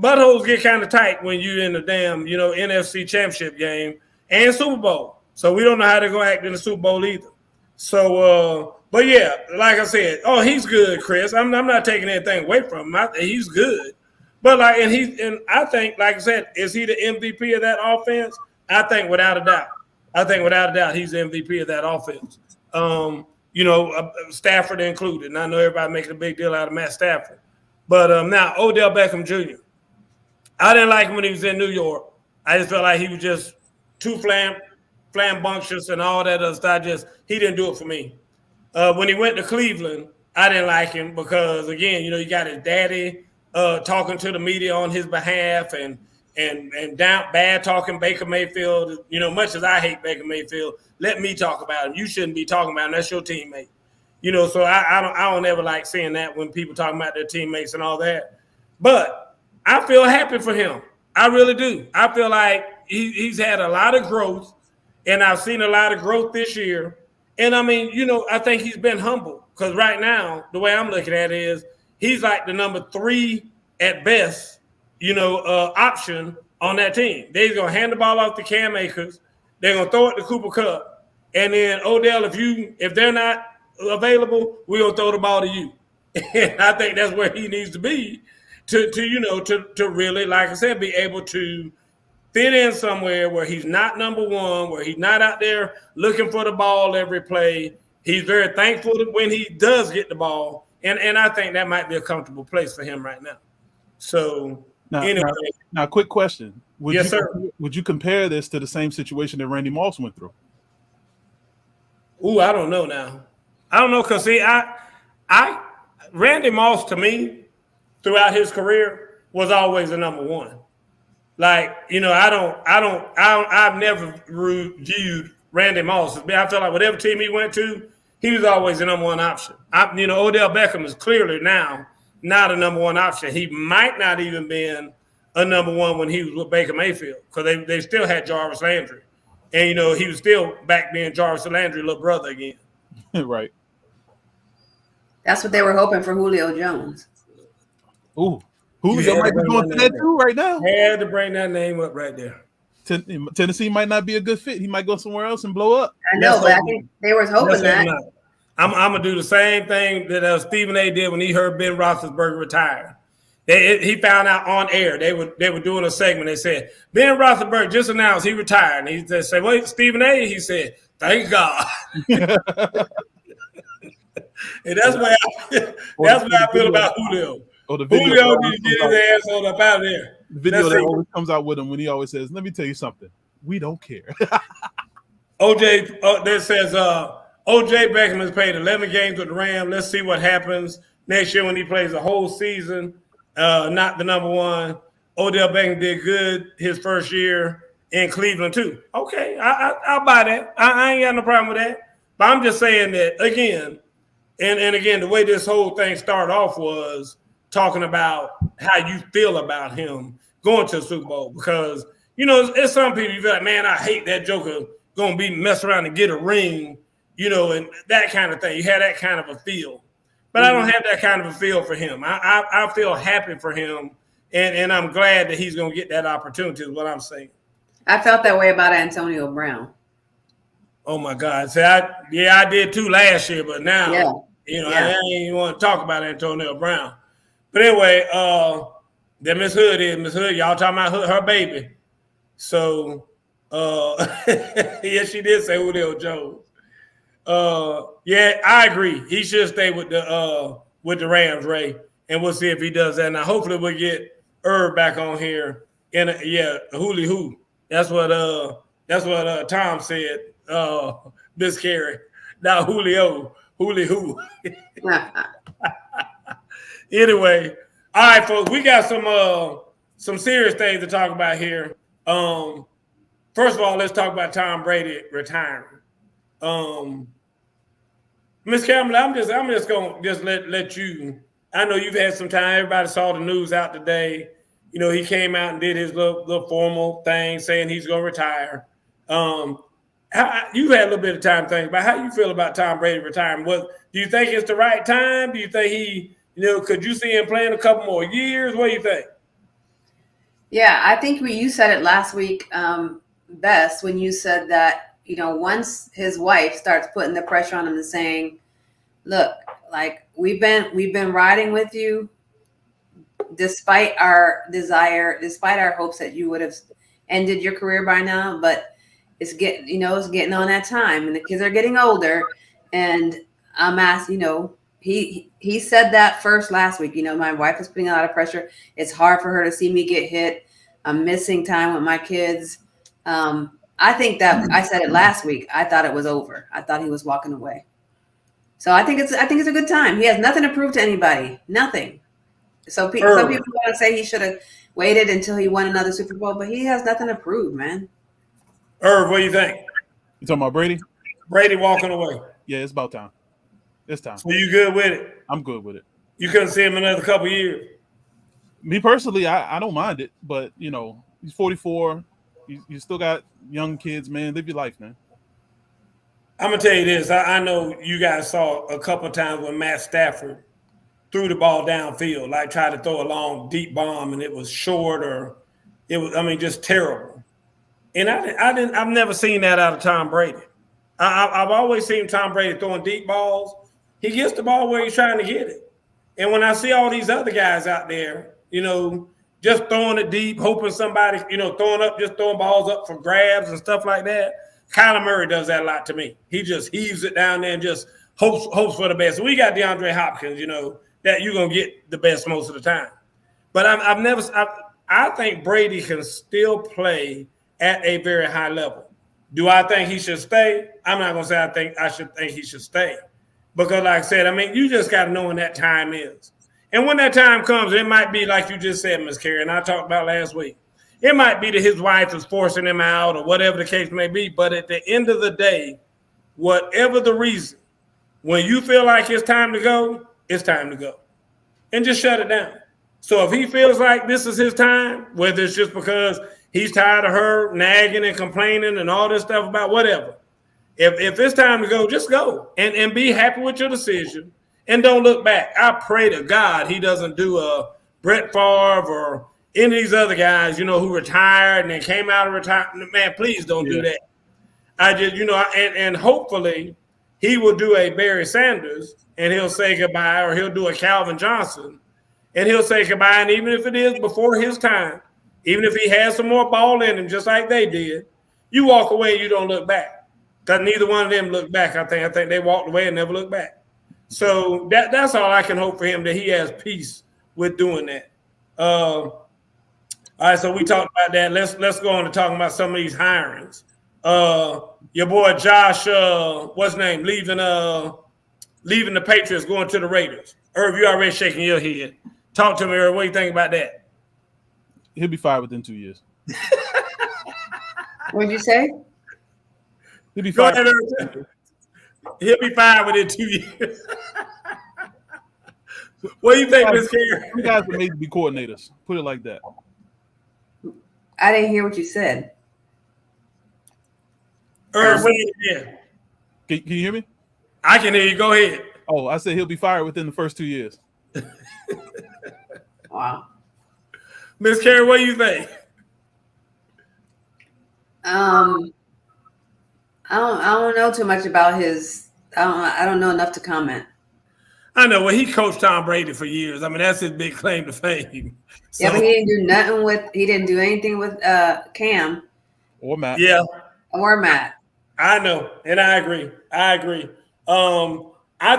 buttholes get kind of tight when you're in the damn, NFC championship game and Super Bowl. So we don't know how they're going to act in the Super Bowl either. So, but yeah, like I said, he's good, Chris. I'm not taking anything away from him. He's good. But and I think, like I said, is he the MVP of that offense? I think without a doubt, he's the MVP of that offense. Stafford included. And I know everybody making a big deal out of Matt Stafford. But now Odell Beckham Jr. I didn't like him when he was in New York. I just felt like he was just too flamboyant and all that other stuff. He didn't do it for me. When he went to Cleveland, I didn't like him because, again, you got his daddy talking to the media on his behalf and down bad talking Baker Mayfield. Much as I hate Baker Mayfield, let me talk about him. You shouldn't be talking about him. That's your teammate. So I don't ever like seeing that when people talking about their teammates and all that. But I feel happy for him. I really do. I feel like he's had a lot of growth, and I've seen a lot of growth this year. And I mean, I think he's been humble because right now, the way I'm looking at it is he's like the number 3 at best, option on that team. They're going to hand the ball off to Cam Akers. They're going to throw it to Cooper Kupp. And then Odell, if they're not available, we're going to throw the ball to you. And I think that's where he needs to be to really, like I said, be able to fit in somewhere where he's not number 1, where he's not out there looking for the ball every play. He's very thankful when he does get the ball. And I think that might be a comfortable place for him right now. So, Now, quick question: Yes, sir. Would you compare this to the same situation that Randy Moss went through? Ooh, I don't know now. I don't know because see, Randy Moss to me throughout his career was always the number one. Like I've never viewed Randy Moss. I feel like whatever team he went to, he was always the number one option. Odell Beckham is clearly now not a number one option. He might not even been a number one when he was with Baker Mayfield because they still had Jarvis Landry, and he was still back being Jarvis Landry's little brother again. Right. That's what they were hoping for Julio Jones. Ooh, Julio might be going through that too right now. Had to bring that name up right there. Tennessee might not be a good fit. He might go somewhere else and blow up. I know, but I think they were hoping that. I'm gonna do the same thing that Stephen A. did when he heard Ben Roethlisberger retire. He found out on air they were doing a segment. They said Ben Roethlisberger just announced he retired, and he just said, "Wait, Stephen A." He said, "Thank God." And that's why I feel about Julio. Julio needs to get his ass on up out of there. The video that always comes out with him when he always says, "Let me tell you something. We don't care." OJ that says OJ Beckham has played 11 games with the Rams. Let's see what happens next year when he plays the whole season. Not the number one. Odell Beckham did good his first year in Cleveland too. Okay, I'll buy that. I ain't got no problem with that. But I'm just saying that again, and again, the way this whole thing started off was talking about how you feel about him going to the Super Bowl because it's some people you feel like, man, I hate that Joker gonna be mess around and get a ring, and that kind of thing. You had that kind of a feel. But I don't have that kind of a feel for him. I feel happy for him, and I'm glad that he's going to get that opportunity is what I'm saying. I felt that way about Antonio Brown. Oh, my God. See, I did too last year, but now, I ain't even want to talk about Antonio Brown. But anyway, that Miss Hood, y'all talking about her baby. So, yes, she did say Julio Jones. Yeah, I agree. He should stay with the Rams, Ray, and we'll see if he does that. Now, hopefully, we'll get Irv back on here. Hoolie Hoo. That's what Tom said. Miss Carey. Now Julio, Hoolie Hoo. Anyway, all right, folks, we got some serious things to talk about here. First of all, let's talk about Tom Brady retiring. Miss Campbell, I'm just gonna let you. I know you've had some time. Everybody saw the news out today. He came out and did his little formal thing saying he's gonna retire. You've had a little bit of time to think about how you feel about Tom Brady retiring. Do you think it's the right time? Do you think could you see him playing a couple more years? What do you think? Yeah, I think you said it last week best when you said that. Once his wife starts putting the pressure on him and saying, look, like we've been riding with you despite our hopes that you would have ended your career by now, but it's getting on that time and the kids are getting older. And I'm asked, he said that first last week, my wife is putting a lot of pressure. It's hard for her to see me get hit. I'm missing time with my kids. I think that I said it last week. I thought it was over. I thought he was walking away. So I think it's a good time. He has nothing to prove to anybody. Nothing. So some people want to say he should have waited until he won another Super Bowl, but he has nothing to prove, man. Irv, what do you think? You talking about Brady? Brady walking away. Yeah, it's about time. It's time. So you good with it? I'm good with it. You couldn't see him another couple of years? Me personally, I don't mind it, but he's 44. You still got young kids, man. Live your life, man. I'm going to tell you this. I know you guys saw a couple of times when Matt Stafford threw the ball downfield, like tried to throw a long, deep bomb, and it was short or it was, just terrible. And I've never seen that out of Tom Brady. I've always seen Tom Brady throwing deep balls. He gets the ball where he's trying to get it. And when I see all these other guys out there, just throwing it deep, hoping somebody, throwing balls up for grabs and stuff like that. Kyler Murray does that a lot to me. He just heaves it down there and just hopes for the best. So we got DeAndre Hopkins, that you're gonna get the best most of the time. But I think Brady can still play at a very high level. Do I think he should stay? I'm not gonna say I think he should stay. Because like I said, I mean, you just gotta know when that time is. And when that time comes, it might be like you just said, Ms. Carey, and I talked about last week. It might be that his wife is forcing him out or whatever the case may be. But at the end of the day, whatever the reason, when you feel like it's time to go, it's time to go. And just shut it down. So if he feels like this is his time, whether it's just because he's tired of her nagging and complaining and all this stuff about whatever, if it's time to go, just go and be happy with your decision and don't look back. I pray to God he doesn't do a Brett Favre or any of these other guys, who retired and then came out of retirement. Man, please don't do that. I just, and hopefully he will do a Barry Sanders and he'll say goodbye, or he'll do a Calvin Johnson and he'll say goodbye. And even if it is before his time, even if he has some more ball in him, just like they did, you walk away and you don't look back. Because neither one of them looked back. I think they walked away and never looked back. So that's all I can hope for him, that he has peace with doing that. All right, so we talked about that. Let's go on to talking about some of these hirings. Your boy Josh, what's his name, leaving the Patriots, going to the Raiders. Irv, you already shaking your head. Talk to me, Irv. What do you think about that? He'll be fired within 2 years. What'd you say? He'll be fired. He'll be fired within 2 years. What do you think, Ms. Carey? You guys are made to be coordinators. Put it like that. I didn't hear what you said. Irv, what you hear? Can you hear me? I can hear you. Go ahead. Oh, I said he'll be fired within the first 2 years. Wow. Ms. Carey, what do you think? I don't know too much about his. I don't know enough to comment. I know. Well, he coached Tom Brady for years. I mean, that's his big claim to fame. So, Yeah, but he didn't do nothing with. He didn't do anything with Cam Or Matt. Yeah, or Matt. I know, and I agree. I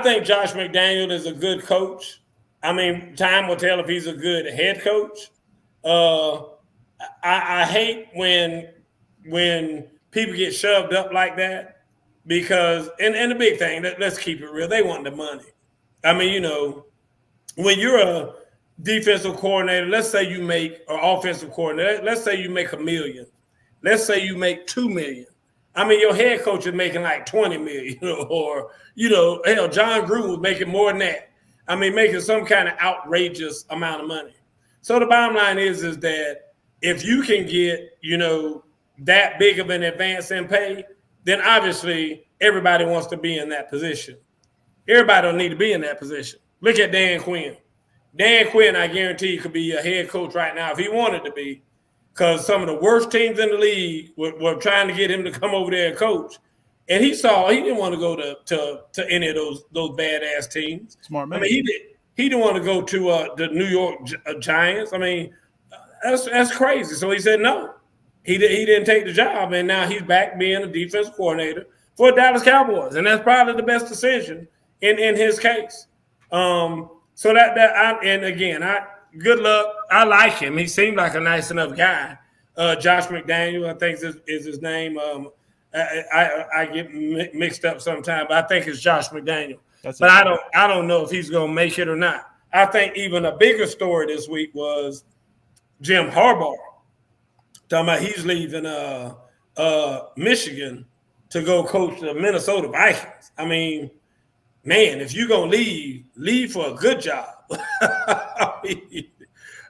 think Josh McDaniel is a good coach. I mean, time will tell if he's a good head coach. I hate when people get shoved up like that, because and the big thing, let's keep it real, they want the money. I mean, when you're a defensive coordinator, let's say you make, or offensive coordinator, let's say you make $1 million. Let's say you make $2 million. I mean, your head coach is making like $20 million, or hell, John Gruden was making more than that. I mean, making some kind of outrageous amount of money. So the bottom line is that if you can get, that big of an advance in pay, then obviously everybody wants to be in that position. Everybody don't need to be in that position. Look at Dan Quinn. Dan Quinn, I guarantee, could be a head coach right now if he wanted to be, because some of the worst teams in the league were trying to get him to come over there and coach. And he didn't want to go to any of those badass teams. Smart man. I mean, he didn't want to go to the New York Giants. I mean, that's crazy. So he said no. He didn't take the job, and now he's back being a defensive coordinator for the Dallas Cowboys, and that's probably the best decision in his case. So good luck. I like him. He seemed like a nice enough guy. Josh McDaniel, I think is his name. I get mixed up sometimes, but I think it's Josh McDaniel. But I don't know if he's going to make it or not. I think even a bigger story this week was Jim Harbaugh talking about he's leaving Michigan to go coach the Minnesota Vikings. I mean, man, if you're going to leave for a good job.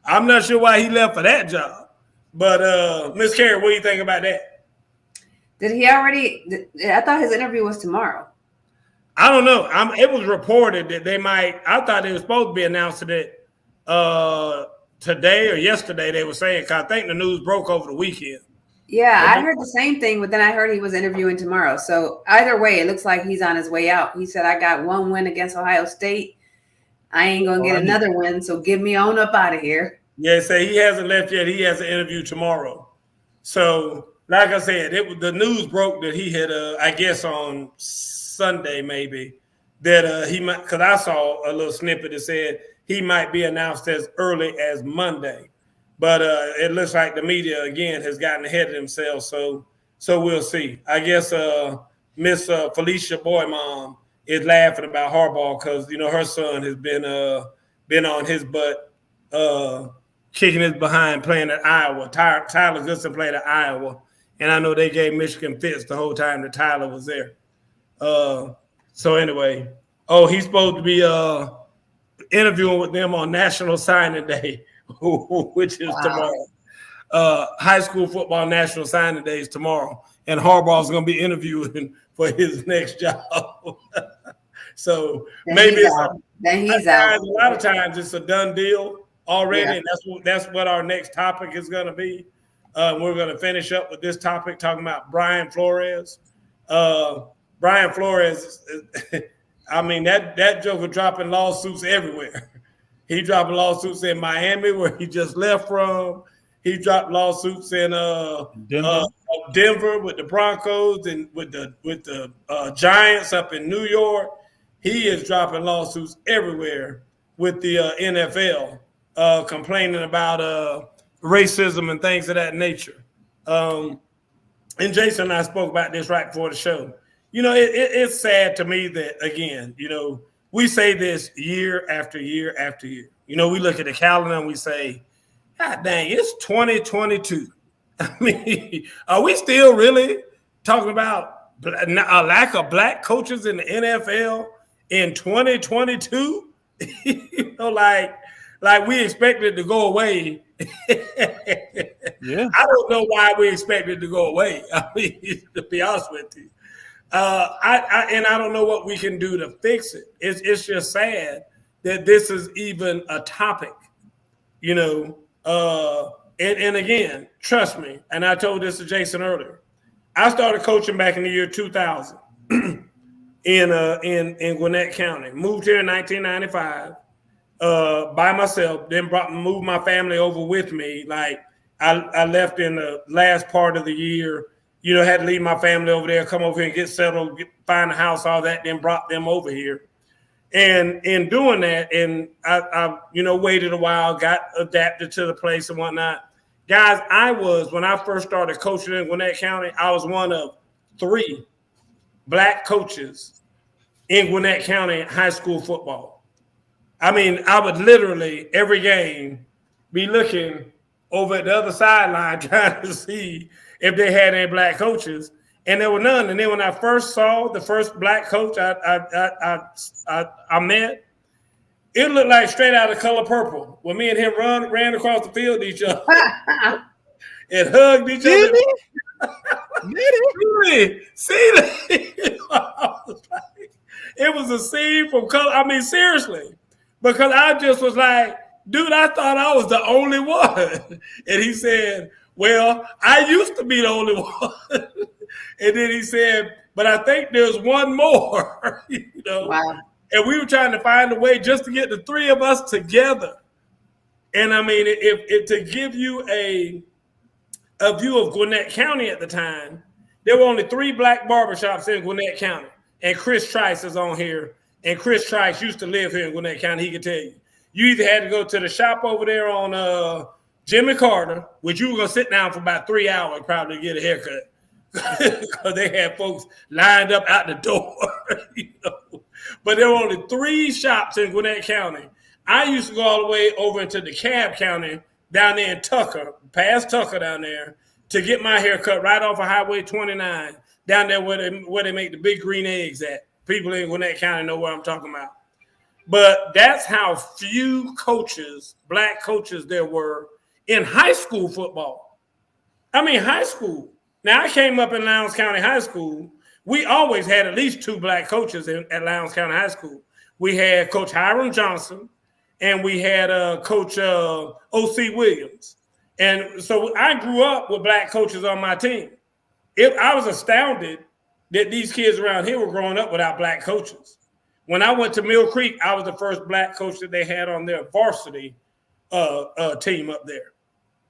I'm not sure why he left for that job. But Ms. Carey, what do you think about that? Did he already? I thought his interview was tomorrow. I don't know. It was reported that they might. I thought they were supposed to be announcing it today or yesterday. They were saying, because I think the news broke over the weekend. Yeah, I heard the same thing, but then I heard he was interviewing tomorrow. So either way, it looks like he's on his way out. He said, "I got one win against Ohio State. I ain't gonna get another win, so get me on up out of here." Yeah, say he hasn't left yet. He has an interview tomorrow. So, like I said, the news broke that he had, I guess on Sunday maybe, that he might, because I saw a little snippet that said he might be announced as early as Monday. But it looks like the media again has gotten ahead of themselves. So we'll see. I guess Miss Felicia Boy Mom is laughing about Harbaugh because her son has been on his butt, kicking his behind playing at Iowa. Tyler Goodson played at Iowa, and I know they gave Michigan fits the whole time that Tyler was there. So anyway, he's supposed to be interviewing with them on National Signing Day, which is tomorrow. High school football National Signing Day is tomorrow, and Harbaugh's going to be interviewing for his next job. So then maybe he's it's out. Then he's out. a lot of times it's a done deal already, Yeah. and that's what our next topic is going to be. We're going to finish up with this topic talking about Brian Flores. Brian Flores, I mean, that joker dropping lawsuits everywhere. He dropped lawsuits in Miami, where he just left from. He dropped lawsuits in Denver with the Broncos and with the Giants up in New York. He is dropping lawsuits everywhere with the NFL, complaining about racism and things of that nature. And Jason and I spoke about this right before the show. It's sad to me that, again, we say this year after year after year. We look at the calendar and we say, God dang, it's 2022. I mean, are we still really talking about a lack of black coaches in the NFL in 2022? Like we expect it to go away. Yeah. I don't know why we expect it to go away. I mean, to be honest with you. I don't know what we can do to fix it. It's just sad that this is even a topic, and again, trust me, and I told this to Jason earlier. I started coaching back in the year 2000 in Gwinnett County. Moved here in 1995 by myself. Then moved my family over with me. Like I left in the last part of the year. Had to leave my family over there, come over here and get settled, find a house, all that, then brought them over here. And in doing that, and I waited a while, got adapted to the place and whatnot. Guys, when I first started coaching in Gwinnett County, I was one of 3 black coaches in Gwinnett County high school football. I mean, I would literally every game be looking over at the other sideline trying to see if they had any black coaches, and there were none. And then when I first saw the first black coach I met, it looked like straight out of Color Purple. When me and him ran across the field to each other and hugged each other. Really? See that? It was a scene from Color. I mean, seriously, because I just was like, dude, I thought I was the only one. And he said, well, I used to be the only one. And then he said, but I think there's one more. Wow. And we were trying to find a way just to get the 3 of us together. And I mean, if to give you a view of Gwinnett County at the time, there were only 3 black barbershops in Gwinnett County. And Chris Trice is on here. And Chris Trice used to live here in Gwinnett County. He could tell you. You either had to go to the shop over there on Jimmy Carter, which you were going to sit down for about 3 hours probably to get a haircut. Because they had folks lined up out the door. But there were only 3 shops in Gwinnett County. I used to go all the way over into DeKalb County, down there in Tucker, past Tucker down there, to get my hair cut right off of Highway 29, down there where they make the big green eggs at. People in Gwinnett County know what I'm talking about. But that's how few coaches, black coaches, there were in high school football. I mean, high school. Now, I came up in Lowndes County High School. We always had at least 2 black coaches at Lowndes County High School. We had Coach Hiram Johnson, and we had Coach O.C. Williams. And so I grew up with black coaches on my team. I was astounded that these kids around here were growing up without black coaches. When I went to Mill Creek, I was the first black coach that they had on their varsity team up there.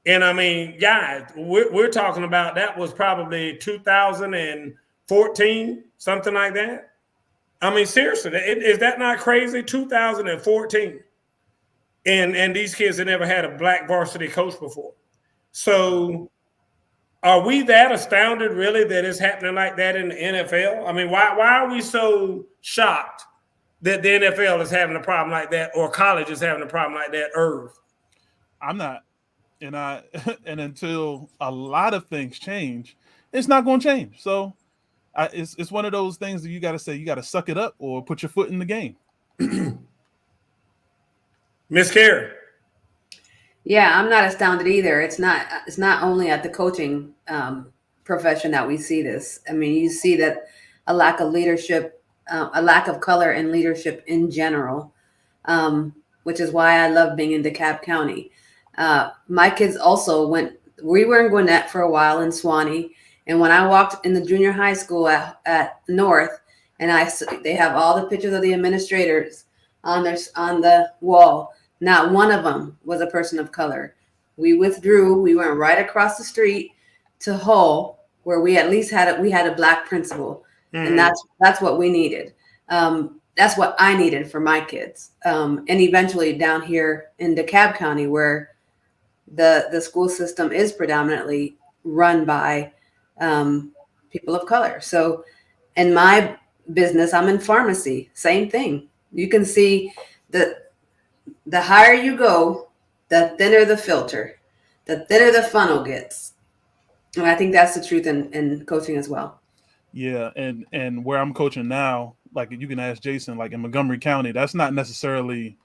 And I mean, guys, we're talking about that was probably 2014, something like that. I mean, seriously, is that not crazy? 2014. and these kids have never had a black varsity coach before. So are we that astounded really that it's happening like that in the NFL? I mean, why are we so shocked that the NFL is having a problem like that or college is having a problem like that, Irv? I'm not. And and until a lot of things change, it's not going to change. So it's one of those things that you got to say, you got to suck it up or put your foot in the game. Miss Carey. Yeah, I'm not astounded either. It's not only at the coaching profession that we see this. I mean, you see that a lack of leadership, a lack of color in leadership in general, which is why I love being in DeKalb County. My kids also we were in Gwinnett for a while in Swanee. And when I walked in the junior high school at North, and they have all the pictures of the administrators on the wall, not one of them was a person of color. We withdrew. We went right across the street to Hull, where we at least had a black principal, and that's what we needed. That's what I needed for my kids, and eventually down here in DeKalb County, where the school system is predominantly run by people of color. So in my business, I'm in pharmacy, same thing. You can see the higher you go, the thinner the filter, the thinner the funnel gets. And I think that's the truth in coaching as well. Yeah, and where I'm coaching now, like you can ask Jason, like in Montgomery County, that's not necessarily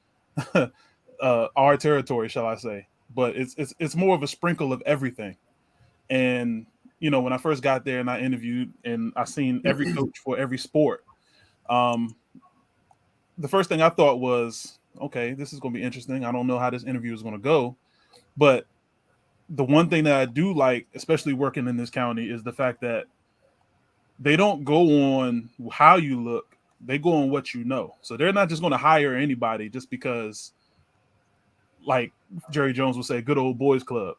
our territory, shall I say, but it's more of a sprinkle of everything. And you know, when I first got there and I interviewed and I seen every coach for every sport, the first thing I thought was, okay, this is going to be interesting. I don't know how this interview is going to go, but the one thing that I do like, especially working in this county, is the fact that they don't go on how you look. They go on what you know. So they're not just going to hire anybody just because, like Jerry Jones would say, good old boys club.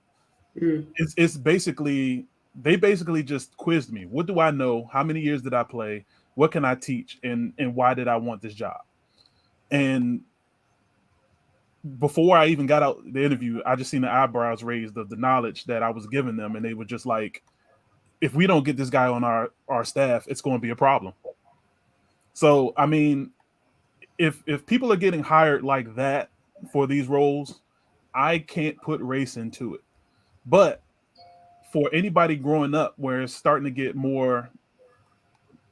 It's basically, they basically just quizzed me. What do I know? How many years did I play? What can I teach? And why did I want this job? And before I even got out the interview, I just seen the eyebrows raised of the knowledge that I was giving them. And they were just like, if we don't get this guy on our staff, it's going to be a problem. So, I mean, if people are getting hired like that for these roles, I can't put race into it. But for anybody growing up where it's starting to get more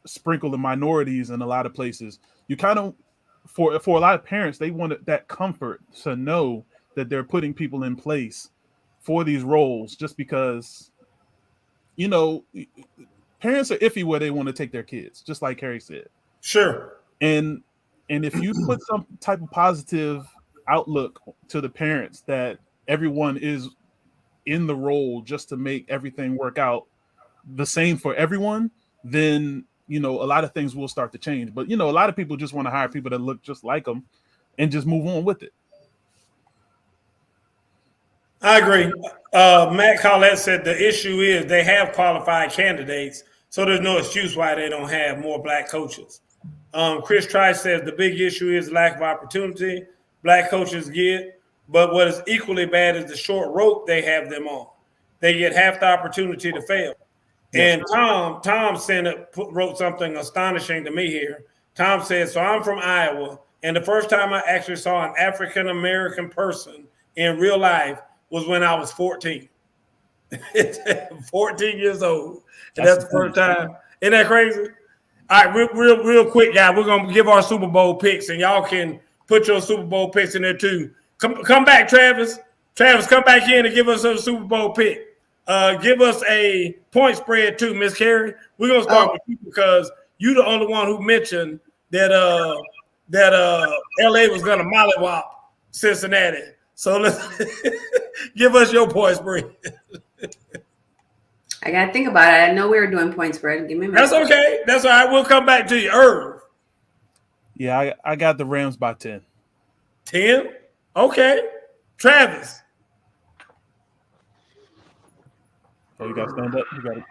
sprinkled of minorities in a lot of places, you kind of, for a lot of parents, they want that comfort to know that they're putting people in place for these roles just because, you know, parents are iffy where they want to take their kids, just like Harry said. Sure. And if you put some type of positive outlook to the parents that everyone is in the role just to make everything work out the same for everyone, then, you know, a lot of things will start to change. But, you know, a lot of people just want to hire people that look just like them and just move on with it. I agree. Matt Collette said the issue is they have qualified candidates, so there's no excuse why they don't have more black coaches. Chris Trice says the big issue is lack of opportunity black coaches get, but what is equally bad is the short rope they have them on. They get half the opportunity to fail. Yes. And Tom wrote something astonishing to me here. Tom said, so I'm from Iowa, and the first time I actually saw an African-American person in real life was when I was 14. 14 years old. And that's the first time. Isn't that crazy? All right, real quick, guys. We're going to give our Super Bowl picks, and y'all can put your Super Bowl picks in there, too. Come back, Travis. Travis, come back in and give us a Super Bowl pick. Give us a point spread, too, Miss Carey. We're going to start with you because you're the only one who mentioned that L.A. was going to mollywop Cincinnati. So let's give us your point spread. I got to think about it. I know we were doing point spread. Give me a minute. That's okay. That's all right. We'll come back to you. Irv. Yeah, I got the Rams by 10. 10? Okay. Travis. Oh, you got to stand up. You got to.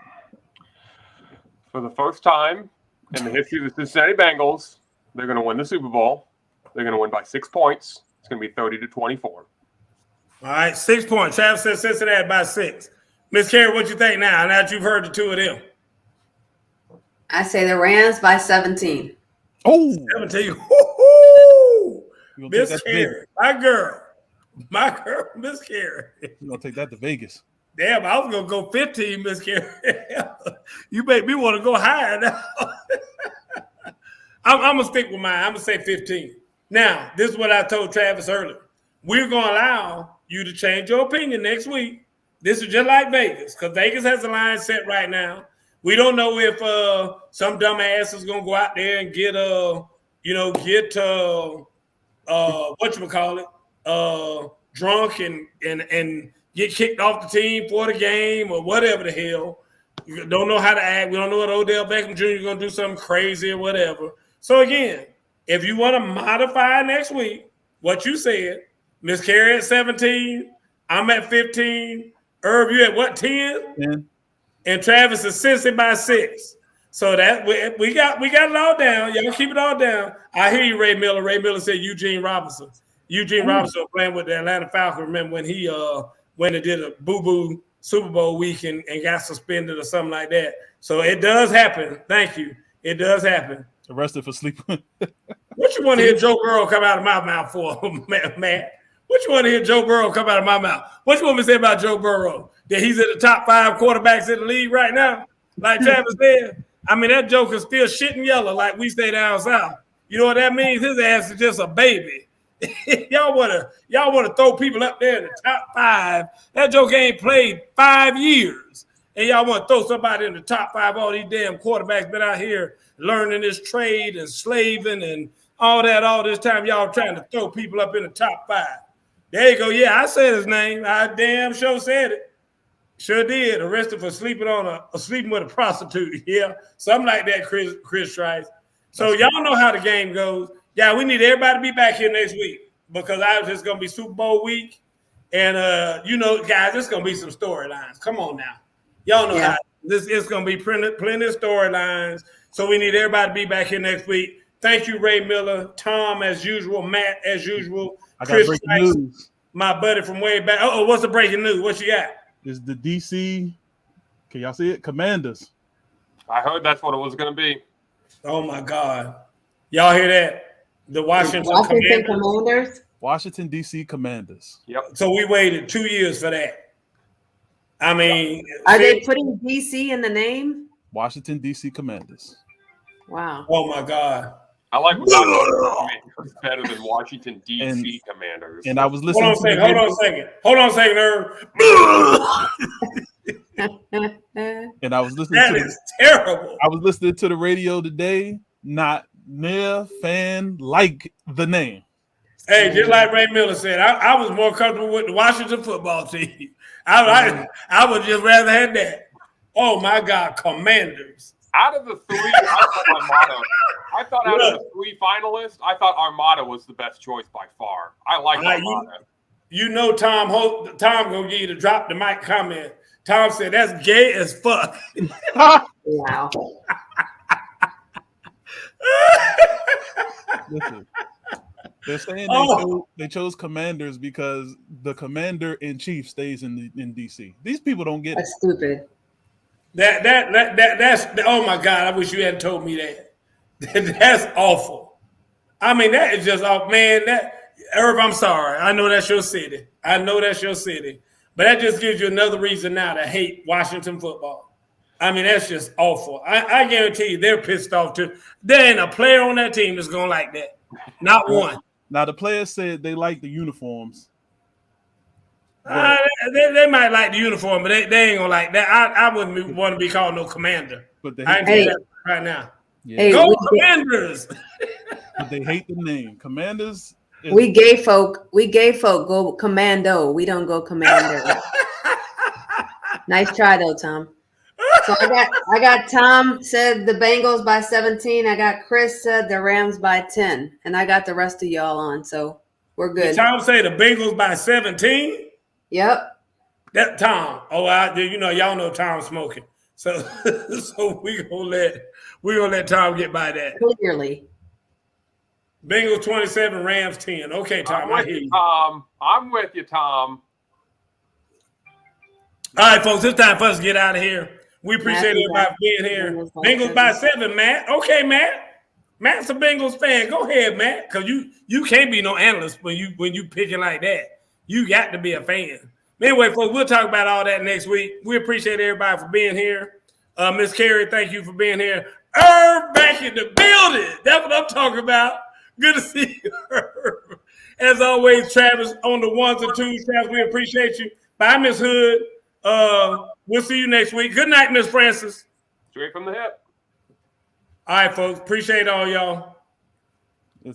For the first time in the history of the Cincinnati Bengals, they're going to win the Super Bowl. They're going to win by 6 points. It's going to be 30-24. All right, 6 points. Travis says Cincinnati by 6. Miss Carey, what you think now that you've heard the two of them? I say the Rams by 17. Oh, 17. Woo-hoo! you gonna Miss take that to Carey, Vegas? my girl, Miss Carey. You gonna take that to Vegas? Damn, I was gonna go 15, Miss Carey. You make me want to go higher now. I'm gonna stick with mine. I'm gonna say 15. Now, this is what I told Travis earlier. We're gonna allow you to change your opinion next week. This is just like Vegas, because Vegas has a line set right now. We don't know if some dumbass is gonna go out there and get drunk and get kicked off the team for the game or whatever the hell. We don't know how to act. We don't know what Odell Beckham Jr. is gonna do something crazy or whatever. So again, if you want to modify next week what you said, Miss Carey at 17, I'm at 15. Herb, you at what, 10? 10. And Travis is Cincy by 6. So that we got it all down. Y'all keep it all down. I hear you, Ray Miller. Ray Miller said Eugene Robinson. Eugene Robinson was playing with the Atlanta Falcons. Remember when he went and did a boo-boo Super Bowl week and got suspended or something like that. So it does happen. Thank you. It does happen. Arrested for sleeping. What you want to hear Joe Burrow come out of my mouth for, Matt? What you want to hear Joe Burrow come out of my mouth? What you want me to say about Joe Burrow? That he's in the top 5 quarterbacks in the league right now? Like Travis said. I mean, that joke is still shitting yellow like we stay down south. You know what that means? His ass is just a baby. y'all wanna throw people up there in the top 5. That joke ain't played 5 years. And y'all want to throw somebody in the top 5. All these damn quarterbacks been out here learning this trade and slaving and all that all this time. Y'all trying to throw people up in the top 5. There you go. Yeah, I said his name. I damn sure said it. Sure did. Arrested for sleeping with a prostitute. Yeah, something like that, Chris Trice. So y'all know how the game goes. Yeah, we need everybody to be back here next week because it's going to be Super Bowl week. And, guys, there's going to be some storylines. Come on now. Y'all know how this is going to be plenty of storylines. So we need everybody to be back here next week. Thank you, Ray Miller, Tom, as usual, Matt, as usual. I got breaking news. My buddy from way back. Oh, what's the breaking news? What you got? Is the DC, can y'all see it? Commanders. I heard that's what it was going to be. Oh, my God. Y'all hear that? The Washington Commanders? Washington, D.C. Commanders. Yep. So we waited 2 years for that. I mean. Are they putting DC in the name? Washington, D.C. Commanders. Wow. Oh, my God. I like Washington Commanders better than Washington, D.C. Commanders. And I was listening Hold on a second, Herb. And I was listening That is terrible. I was listening to the radio today. Not near fan like the name. Hey, just like Ray Miller said, I was more comfortable with the Washington football team. I would just rather have that. Oh, my God, Commanders. Out of the 3, I thought out of the 3 finalists, I thought Armada was the best choice by far. I like Armada. You know Tom gonna give you the drop the mic comment. Tom said that's gay as fuck. Wow. Listen, they're saying they chose Commanders because the commander-in-chief stays in DC. These people don't get That's stupid. That's oh my God, I wish you hadn't told me that. That's awful. I mean, that is just off, man. Irv, I'm sorry. I know that's your city. But that just gives you another reason now to hate Washington football. I mean, that's just awful. I guarantee you they're pissed off too. There ain't a player on that team that's going to like that. Not one. Now, the players said they like the uniforms. They might like the uniform, but they ain't going to like that. I wouldn't want to be called no commander. But I ain't saying that right now. Yeah. Hey, Go Commanders! But they hate the name. Commanders. We gay folk go commando. We don't go commander. Nice try though, Tom. So I got Tom said the Bengals by 17. I got Chris said the Rams by 10, and I got the rest of y'all on. So we're good. Did Tom say the Bengals by 17? Yep. That Tom. Oh, y'all know Tom's smoking. So we gonna let Tom get by that. Clearly. Bengals 27, Rams 10. Okay, Tom, I hear you. Tom. I'm with you, Tom. All right, folks, it's time for us to get out of here. We appreciate everybody being here. Bengals by 7, Matt. Okay, Matt. Matt's a Bengals fan. Go ahead, Matt, because you can't be no analyst when you picking like that. You got to be a fan. Anyway, folks, we'll talk about all that next week. We appreciate everybody for being here. Miss Carrie, thank you for being here. Irv back in the building. That's what I'm talking about. Good to see you, Irv. As always, Travis on the ones and twos. Travis, we appreciate you. Bye, Miss Hood. We'll see you next week. Good night, Miss Francis. Straight from the hip. All right, folks. Appreciate all y'all.